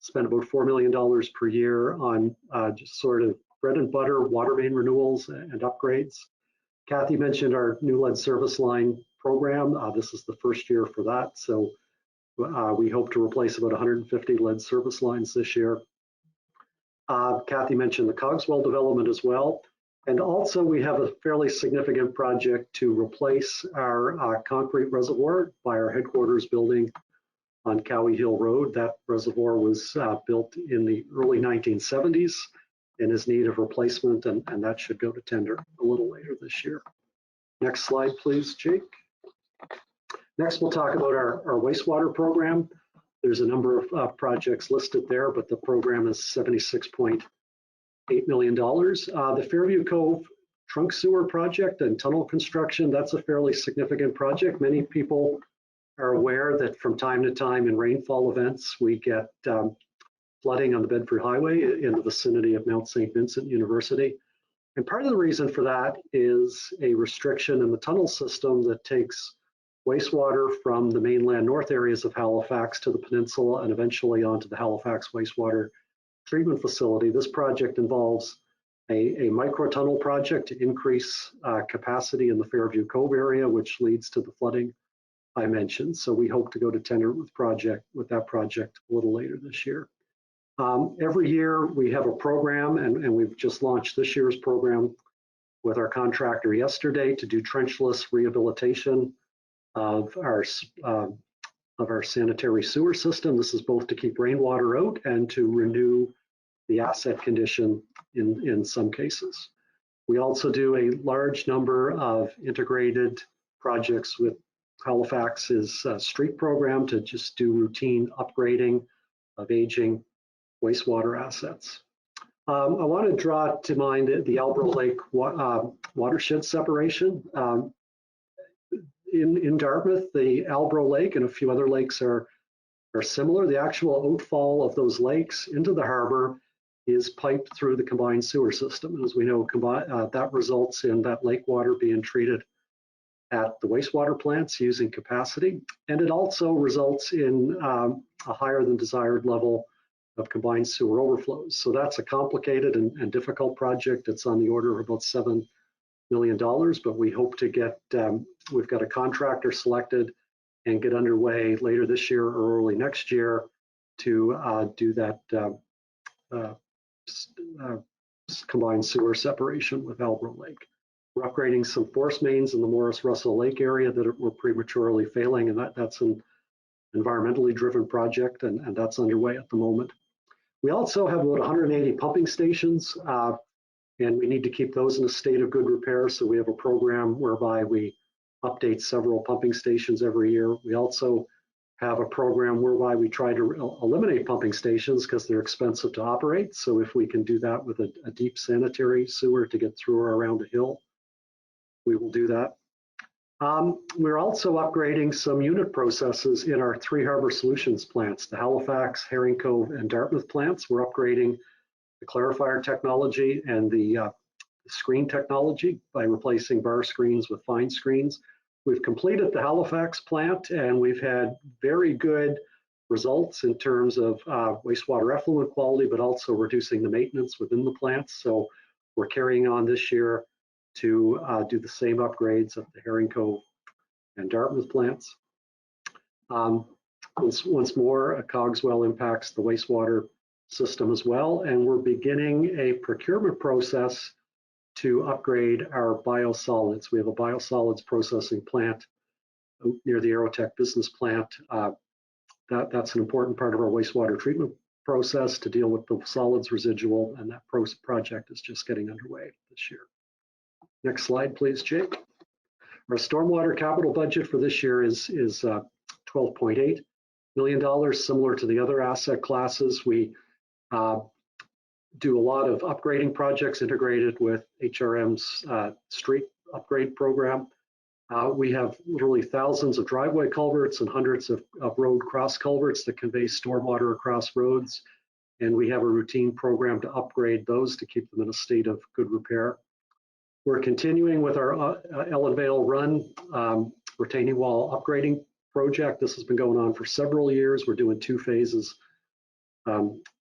spend about $4 million per year on just sort of bread and butter water main renewals and upgrades. Kathy mentioned our new lead service line program. This is the first year for that. So we hope to replace about 150 lead service lines this year. Kathy mentioned the Cogswell development as well. And also we have a fairly significant project to replace our concrete reservoir by our headquarters building on Cowie Hill Road. That reservoir was built in the early 1970s and is in need of replacement, and that should go to tender a little later this year. Next slide, please, Jake. Next, we'll talk about our wastewater program. There's a number of projects listed there, but the program is $76.8 million. The Fairview Cove trunk sewer project and tunnel construction, that's a fairly significant project. Many people are aware that from time to time in rainfall events, we get flooding on the Bedford Highway in the vicinity of Mount St. Vincent University. And part of the reason for that is a restriction in the tunnel system that takes wastewater from the mainland north areas of Halifax to the peninsula and eventually onto the Halifax wastewater treatment facility. This project involves a micro tunnel project to increase capacity in the Fairview Cove area, which leads to the flooding I mentioned. So we hope to go to tender with that project a little later this year. Every year we have a program, and we've just launched this year's program with our contractor yesterday to do trenchless rehabilitation of our sanitary sewer system. This is both to keep rainwater out and to renew the asset condition in some cases. We also do a large number of integrated projects with Halifax's street program to just do routine upgrading of aging wastewater assets. I want to draw to mind the Albro Lake watershed separation. In Dartmouth, the Albro Lake and a few other lakes are similar. The actual outfall of those lakes into the harbor is piped through the combined sewer system. And as we know, that results in that lake water being treated at the wastewater plants using capacity. And it also results in a higher than desired level of combined sewer overflows. So that's a complicated and difficult project. It's on the order of about $7 million, but we hope to get, we've got a contractor selected and get underway later this year or early next year to do that combined sewer separation with Albro Lake. We're upgrading some force mains in the Morris Russell Lake area that were prematurely failing, and that's an environmentally driven project, and that's underway at the moment. We also have about 180 pumping stations, and we need to keep those in a state of good repair. So we have a program whereby we update several pumping stations every year. We also have a program whereby we try to eliminate pumping stations because they're expensive to operate. So if we can do that with a deep sanitary sewer to get through or around a hill, we will do that. We're also upgrading some unit processes in our Three Harbor Solutions plants, the Halifax, Herring Cove, and Dartmouth plants. We're upgrading the clarifier technology and the screen technology by replacing bar screens with fine screens. We've completed the Halifax plant, and we've had very good results in terms of wastewater effluent quality, but also reducing the maintenance within the plants. So we're carrying on this year to do the same upgrades at the Herring Cove and Dartmouth plants. Once more, Cogswell impacts the wastewater system as well, and we're beginning a procurement process to upgrade our biosolids. We have a biosolids processing plant near the Aerotech business plant. That's an important part of our wastewater treatment process to deal with the solids residual, and that project is just getting underway this year. Next slide, please, Jake. Our stormwater capital budget for this year is $12.8 million, similar to the other asset classes. We do a lot of upgrading projects integrated with HRM's street upgrade program. We have literally thousands of driveway culverts and hundreds of road cross culverts that convey stormwater across roads. And we have a routine program to upgrade those to keep them in a state of good repair. We're continuing with our Ellen Vale Run retaining wall upgrading project. This has been going on for several years. We're doing 2 phases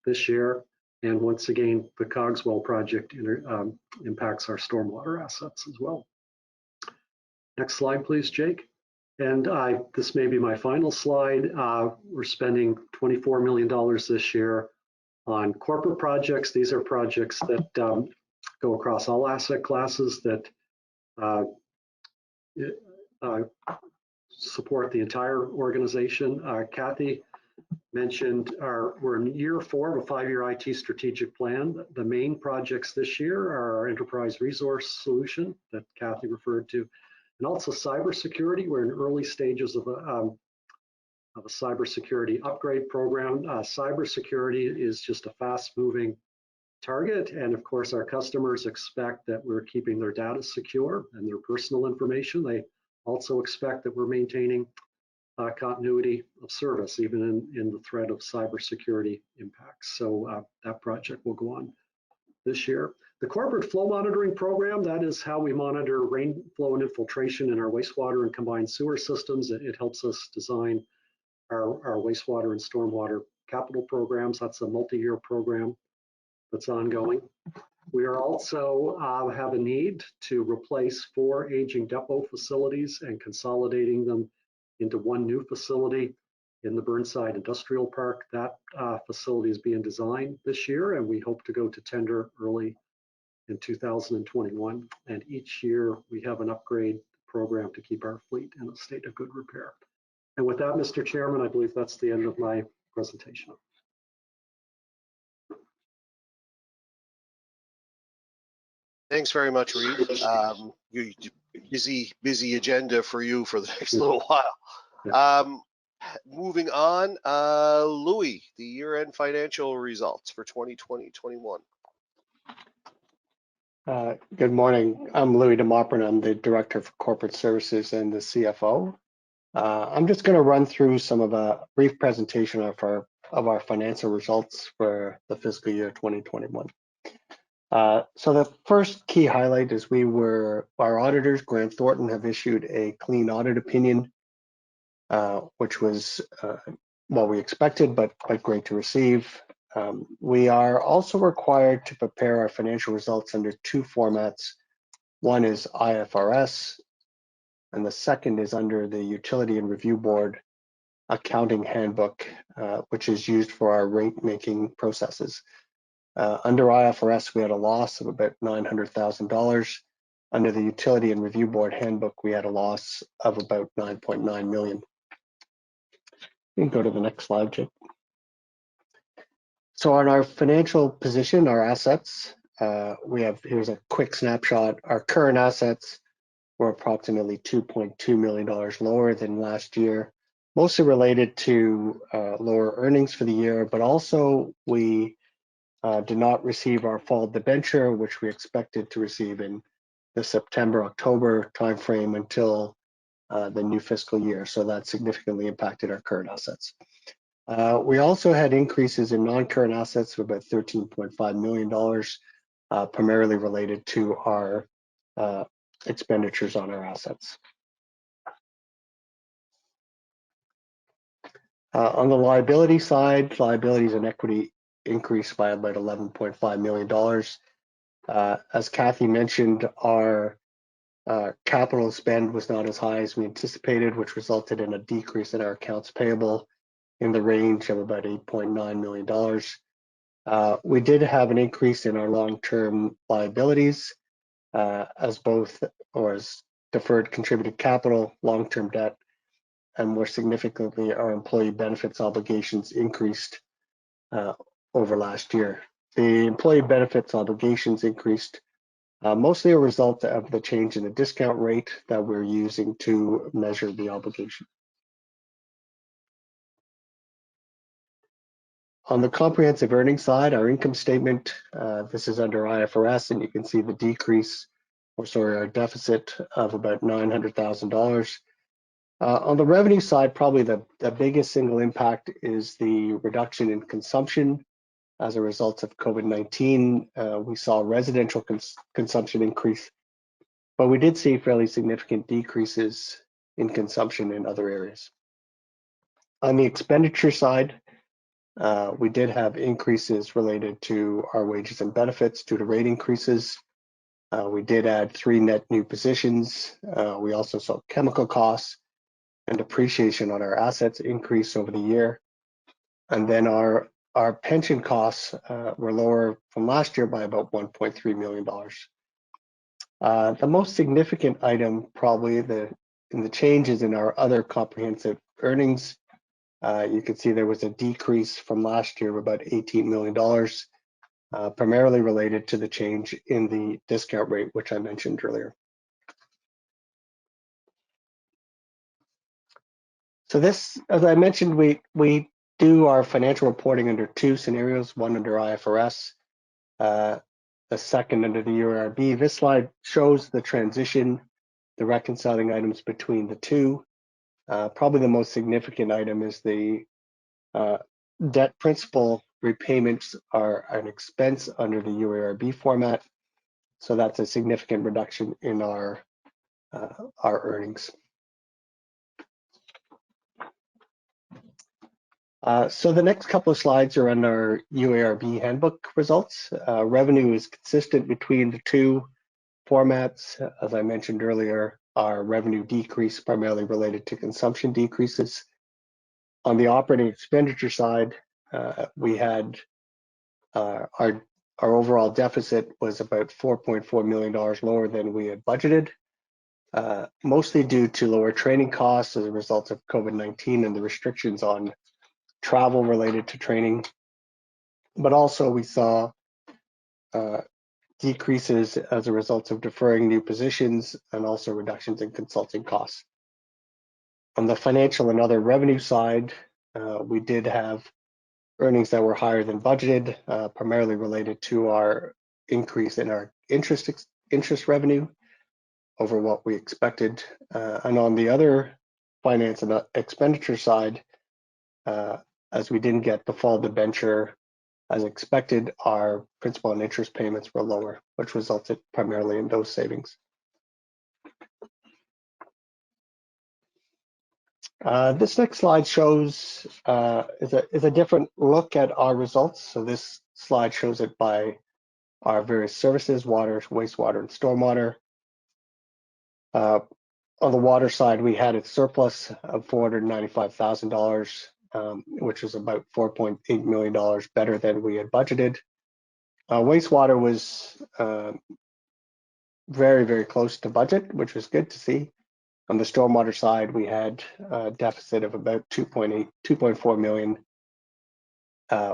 this year. And once again, the Cogswell project impacts our stormwater assets as well. Next slide, please, Jake. And this may be my final slide. We're spending $24 million this year on corporate projects. These are projects that go across all asset classes that support the entire organization. Kathy mentioned we're in year 4 of a 5-year IT strategic plan. The main projects this year are our enterprise resource solution that Kathy referred to, and also cybersecurity. We're in early stages of a cybersecurity upgrade program. Cybersecurity is just a fast-moving target, and of course our customers expect that we're keeping their data secure and their personal information. They also expect that we're maintaining continuity of service, even in the threat of cybersecurity impacts. So that project will go on this year. The corporate flow monitoring program, that is how we monitor rain flow and infiltration in our wastewater and combined sewer systems. It helps us design our wastewater and stormwater capital programs. That's a multi-year program that's ongoing. We are also have a need to replace 4 aging depot facilities and consolidating them into one new facility in the Burnside Industrial Park. That facility is being designed this year, and we hope to go to tender early in 2021. And each year we have an upgrade program to keep our fleet in a state of good repair. And with that, Mr. Chairman, I believe that's the end of my presentation. Thanks very much, Reid. Busy agenda for you for the next little while. Moving on, Louis, the year-end financial results for 2020-21. Good morning. I'm Louis DeMauper. I'm the Director for Corporate Services and the CFO. I'm just going to run through some of a brief presentation of our financial results for the fiscal year 2021. So the first key highlight is our auditors, Grant Thornton, have issued a clean audit opinion, which was what we expected, but great to receive. We are also required to prepare our financial results under 2 formats. One is IFRS, and the second is under the Utility and Review Board Accounting Handbook, which is used for our rate-making processes. Under IFRS, we had a loss of about $900,000. Under the Utility and Review Board Handbook, we had a loss of about $9.9 million. You can go to the next slide, Jake. So on our financial position, our assets, here's a quick snapshot. Our current assets were approximately $2.2 million lower than last year, mostly related to lower earnings for the year, but also we did not receive our fall debenture, which we expected to receive in the September-October timeframe until the new fiscal year. So that significantly impacted our current assets. We also had increases in non-current assets of about $13.5 million, primarily related to our expenditures on our assets. On the liability side, liabilities and equity increased by about $11.5 million. As Kathy mentioned, our capital spend was not as high as we anticipated, which resulted in a decrease in our accounts payable in the range of about $8.9 million. We did have an increase in our long-term liabilities as deferred contributed capital, long-term debt, and more significantly, our employee benefits obligations increased over last year. The employee benefits obligations increased mostly a result of the change in the discount rate that we're using to measure the obligation. On the comprehensive earnings side, our income statement, this is under IFRS, and you can see the decrease, our deficit of about $900,000. On the revenue side, probably the biggest single impact is the reduction in consumption as a result of COVID-19. We saw residential consumption increase, but we did see fairly significant decreases in consumption in other areas. On the expenditure side, we did have increases related to our wages and benefits due to rate increases. We did add 3 net new positions. We also saw chemical costs and depreciation on our assets increase over the year. And then our pension costs were lower from last year by about $1.3 million. The most significant item probably in the changes in our other comprehensive earnings, you can see there was a decrease from last year of about $18 million, primarily related to the change in the discount rate, which I mentioned earlier. So this, as I mentioned, we do our financial reporting under 2 scenarios, one under IFRS, the second under the UARB. This slide shows the transition, the reconciling items between the 2. Probably the most significant item is the debt principal repayments are an expense under the UARB format. So that's a significant reduction in our earnings. So the next couple of slides are on our UARB handbook results. Revenue is consistent between the two formats. As I mentioned earlier, our revenue decrease primarily related to consumption decreases. On the operating expenditure side, we had our overall deficit was about $4.4 million lower than we had budgeted, mostly due to lower training costs as a result of COVID-19 and the restrictions on travel related to training. But also we saw decreases as a result of deferring new positions and also reductions in consulting costs. On the financial and other revenue side, we did have earnings that were higher than budgeted, primarily related to our increase in our interest revenue over what we expected. And on the other finance and expenditure side, as we didn't get the fall debenture as expected, our principal and interest payments were lower, which resulted primarily in those savings. This next slide shows is a different look at our results. So this slide shows it by our various services: water, wastewater, and stormwater. On the water side, we had a surplus of $495,000, which was about $4.8 million better than we had budgeted. Wastewater was very, very close to budget, which was good to see. On the stormwater side, we had a deficit of about $2.4 million,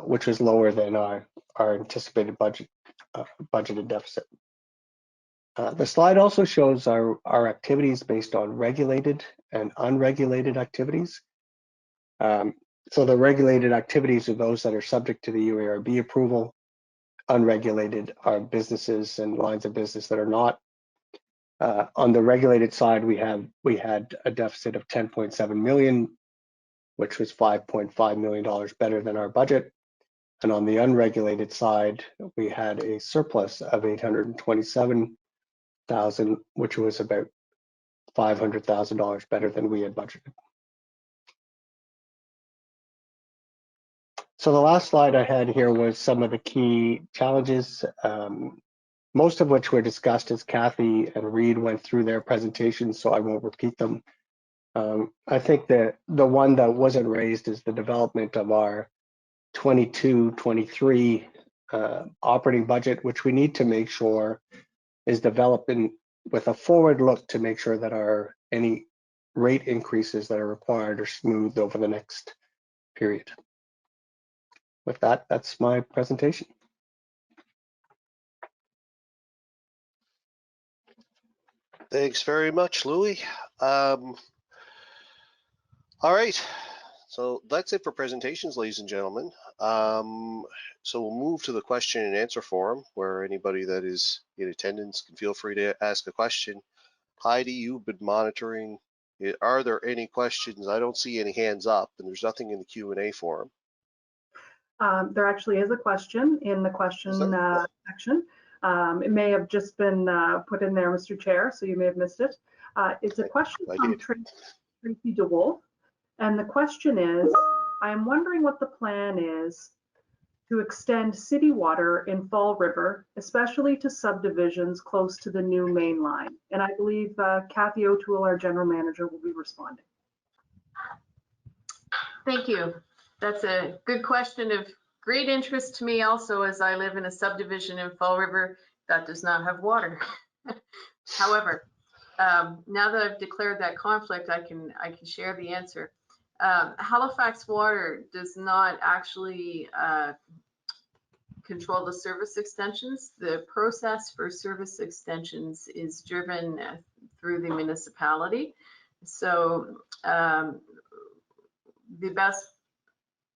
which was lower than our anticipated budgeted deficit. The slide also shows our activities based on regulated and unregulated activities. So the regulated activities are those that are subject to the UARB approval. Unregulated are businesses and lines of business that are not. On the regulated side, we had a deficit of $10.7 million, which was $5.5 million better than our budget. And on the unregulated side, we had a surplus of $827,000, which was about $500,000 better than we had budgeted. So the last slide I had here was some of the key challenges, most of which were discussed as Kathy and Reed went through their presentations, so I won't repeat them. I think that the one that wasn't raised is the development of our 22-23 operating budget, which we need to make sure is developed with a forward look to make sure that any rate increases that are required are smoothed over the next period. With that, that's my presentation. Thanks very much, Louis. All right, so that's it for presentations, ladies and gentlemen. So we'll move to the question and answer forum, where anybody that is in attendance can feel free to ask a question. Heidi, you've been monitoring. Are there any questions? I don't see any hands up, and there's nothing in the Q&A forum. There actually is a question in the question section. It may have just been put in there, Mr. Chair, so you may have missed it. It's a question from Tracy DeWolf, and the question is, I am wondering what the plan is to extend city water in Fall River, especially to subdivisions close to the new main line. And I believe Kathy O'Toole, our general manager, will be responding. Thank you. That's a good question of great interest to me also, as I live in a subdivision in Fall River that does not have water. However, now that I've declared that conflict, I can share the answer. Halifax Water does not actually control the service extensions. The process for service extensions is driven through the municipality. So the best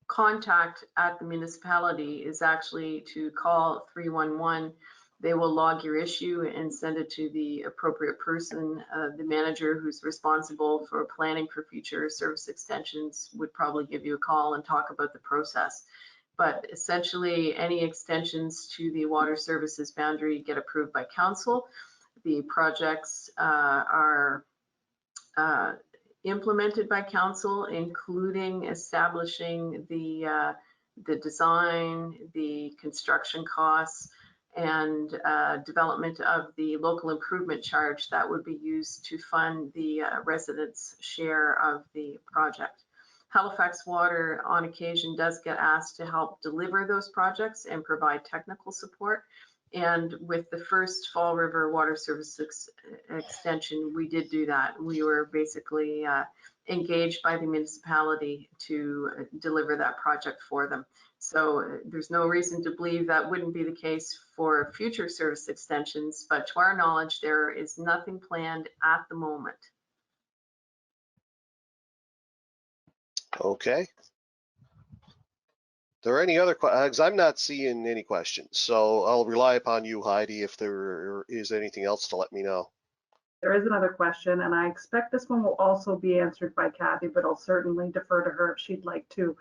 contact at the municipality is actually to call 311. They will log your issue and send it to the appropriate person. The manager who's responsible for planning for future service extensions would probably give you a call and talk about the process. But essentially, any extensions to the water services boundary get approved by council. The projects are implemented by council, including establishing the design, the construction costs, and development of the local improvement charge that would be used to fund the residents' share of the project. Halifax Water on occasion does get asked to help deliver those projects and provide technical support. And with the first Fall River Water Service extension, we did do that. We were basically engaged by the municipality to deliver that project for them. So there's no reason to believe that wouldn't be the case for future service extensions, but to our knowledge, there is nothing planned at the moment. Okay. Are there any other questions? I'm not seeing any questions, so I'll rely upon you, Heidi, if there is anything else to let me know. There is another question, and I expect this one will also be answered by Kathy, but I'll certainly defer to her if she'd like to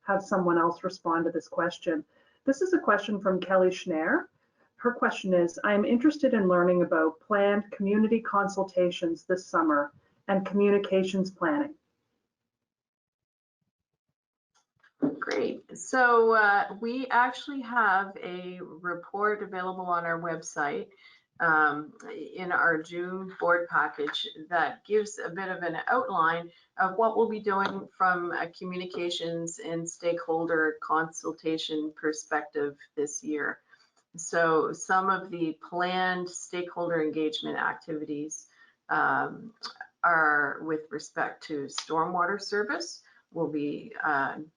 have someone else respond to this question. This is a question from Kelly Schneer. Her question is, I am interested in learning about planned community consultations this summer and communications planning. Great. So we actually have a report available on our website in our June board package that gives a bit of an outline of what we'll be doing from a communications and stakeholder consultation perspective this year. So some of the planned stakeholder engagement activities are with respect to stormwater service. We'll be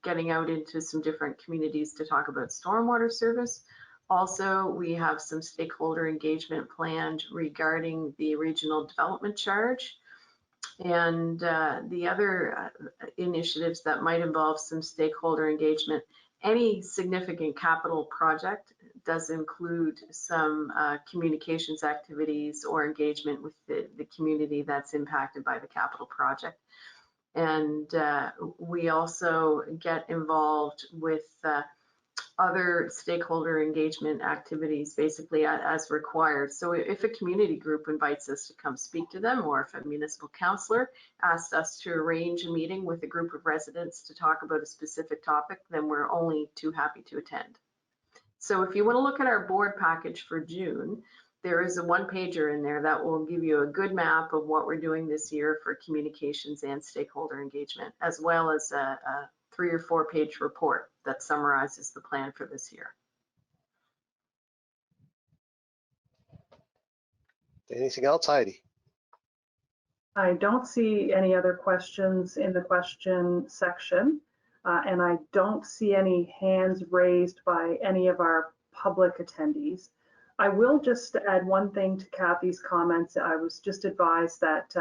getting out into some different communities to talk about stormwater service. Also, we have some stakeholder engagement planned regarding the regional development charge and the other initiatives that might involve some stakeholder engagement. Any significant capital project does include some communications activities or engagement with the community that's impacted by the capital project. And we also get involved with other stakeholder engagement activities, basically as required. So if a community group invites us to come speak to them, or if a municipal councillor asks us to arrange a meeting with a group of residents to talk about a specific topic, then we're only too happy to attend. So if you want to look at our board package for June, there is a one-pager in there that will give you a good map of what we're doing this year for communications and stakeholder engagement, as well as a 3 or 4 page report that summarizes the plan for this year. Anything else, Heidi? I don't see any other questions in the question section, and I don't see any hands raised by any of our public attendees. I will just add one thing to Kathy's comments. I was just advised that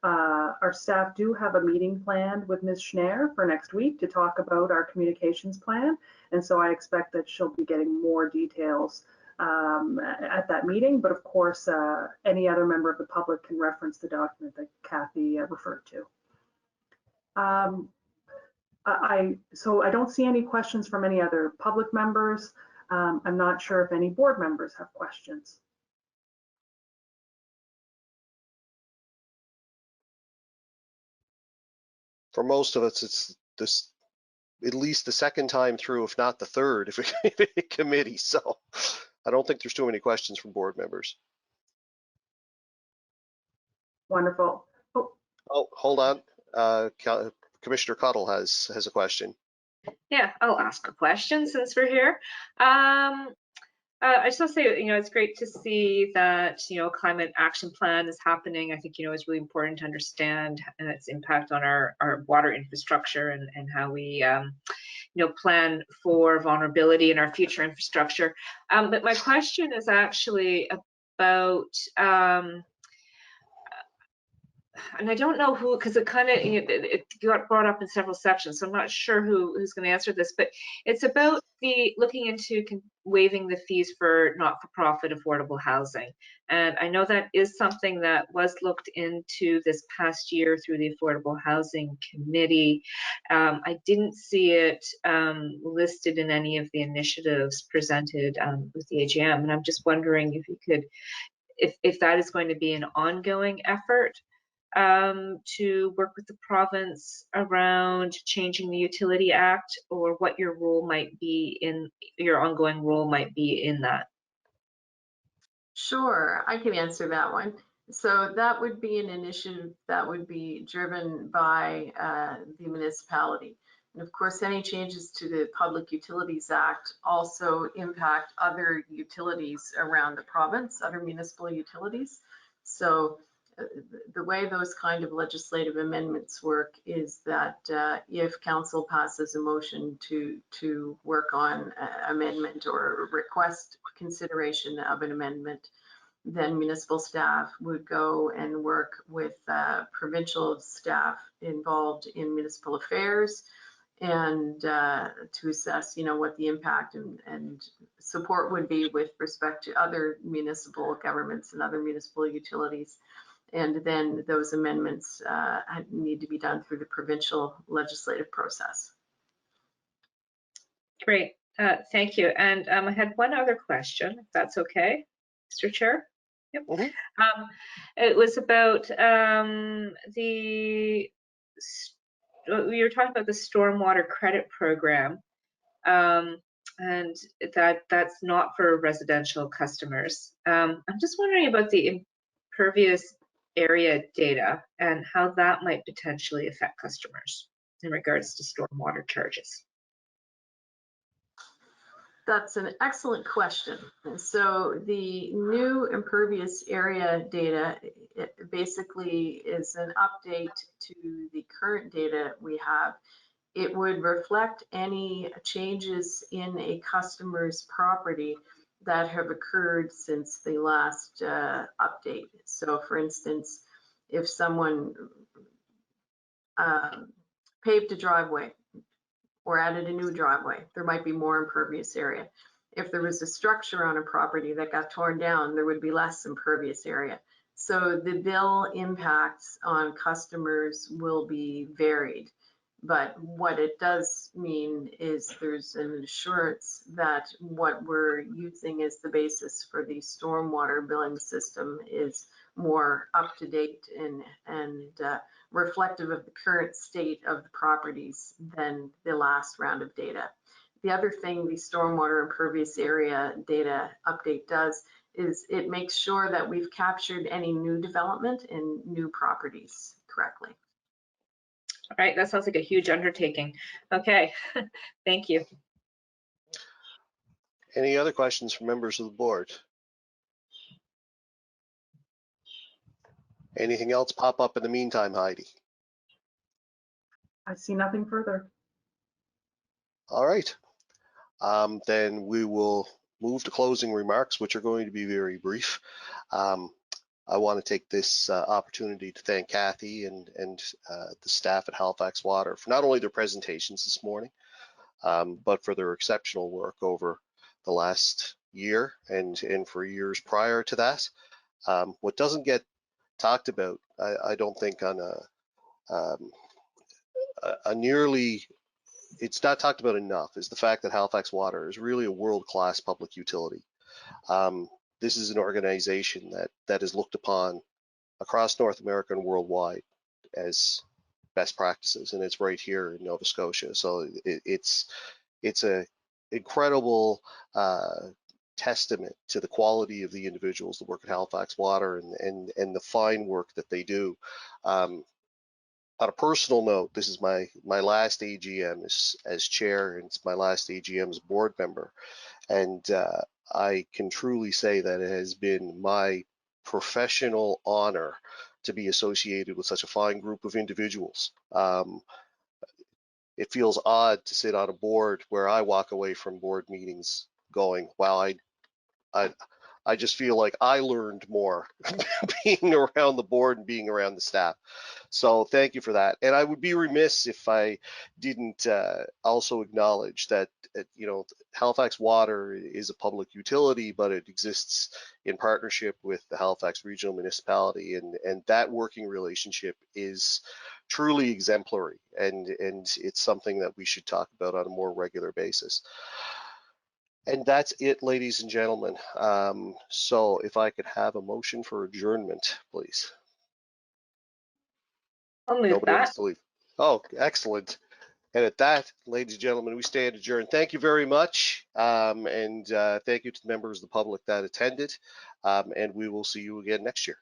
our staff do have a meeting planned with Ms. Schneer for next week to talk about our communications plan. And so I expect that she'll be getting more details at that meeting. But of course, any other member of the public can reference the document that Kathy referred to. So I don't see any questions from any other public members. I'm not sure if any board members have questions. For most of us, it's this at least the second time through, if not the third, if a committee. So I don't think there's too many questions from board members. Wonderful. Oh, hold on. Commissioner Cottle has a question. Yeah, I'll ask a question since we're here. I just want to say, it's great to see that, climate action plan is happening. I think, it's really important to understand its impact on our water infrastructure and how we, plan for vulnerability in our future infrastructure. But my question is actually about, and I don't know who, because it kind of it got brought up in several sections, so I'm not sure who's going to answer this, but it's about the looking into waiving the fees for not-for-profit affordable housing. And I know that is something that was looked into this past year through the Affordable Housing Committee. I didn't see it listed in any of the initiatives presented with the AGM, and I'm just wondering if you could, if that is going to be an ongoing effort, to work with the province around changing the Utility Act, or what your role might be in, your ongoing role might be in that? Sure, I can answer that one. So that would be an initiative that would be driven by the municipality. And of course, any changes to the Public Utilities Act also impact other utilities around the province, other municipal utilities. So the way those kind of legislative amendments work is that if council passes a motion to work on amendment or request consideration of an amendment, then municipal staff would go and work with provincial staff involved in municipal affairs and to assess, what the impact and support would be with respect to other municipal governments and other municipal utilities. And then those amendments need to be done through the provincial legislative process. Great, thank you. And I had one other question, if that's okay, Mr. Chair. Yep. Mm-hmm. It was about we were talking about the Stormwater Credit Program, and that's not for residential customers. I'm just wondering about the impervious area data and how that might potentially affect customers in regards to stormwater charges. That's an excellent question. And so the new impervious area data, it basically is an update to the current data we have. It would reflect any changes in a customer's property that have occurred since the last update. So for instance, if someone paved a driveway or added a new driveway, there might be more impervious area. If there was a structure on a property that got torn down, there would be less impervious area. So the bill impacts on customers will be varied. But what it does mean is there's an assurance that what we're using as the basis for the stormwater billing system is more up to date and reflective of the current state of the properties than the last round of data. The other thing the stormwater impervious area data update does is it makes sure that we've captured any new development in new properties correctly. All right, that sounds like a huge undertaking. Okay, thank you. Any other questions from members of the board? Anything else pop up in the meantime, Heidi? I see nothing further. All right. Then we will move to closing remarks, which are going to be very brief. I want to take this opportunity to thank Kathy and the staff at Halifax Water for not only their presentations this morning, but for their exceptional work over the last year and for years prior to that. What doesn't get talked about, I don't think, on a nearly, it's not talked about enough, is the fact that Halifax Water is really a world-class public utility. This is an organization that is looked upon across North America and worldwide as best practices, and it's right here in Nova Scotia. So it's a incredible testament to the quality of the individuals that work at Halifax Water and the fine work that they do. On a personal note, this is my last AGM as chair, and it's my last AGM as board member, and I can truly say that it has been my professional honor to be associated with such a fine group of individuals. It feels odd to sit on a board where I walk away from board meetings going, wow, I just feel like I learned more being around the board and being around the staff. So thank you for that. And I would be remiss if I didn't also acknowledge that, Halifax Water is a public utility, but it exists in partnership with the Halifax Regional Municipality, and that working relationship is truly exemplary, and it's something that we should talk about on a more regular basis. And that's it, ladies and gentlemen. So if I could have a motion for adjournment, please. I'll move Nobody that. wants to leave. Oh, excellent. And at that, ladies and gentlemen, we stand adjourned. Thank you very much. And thank you to the members of the public that attended. And we will see you again next year.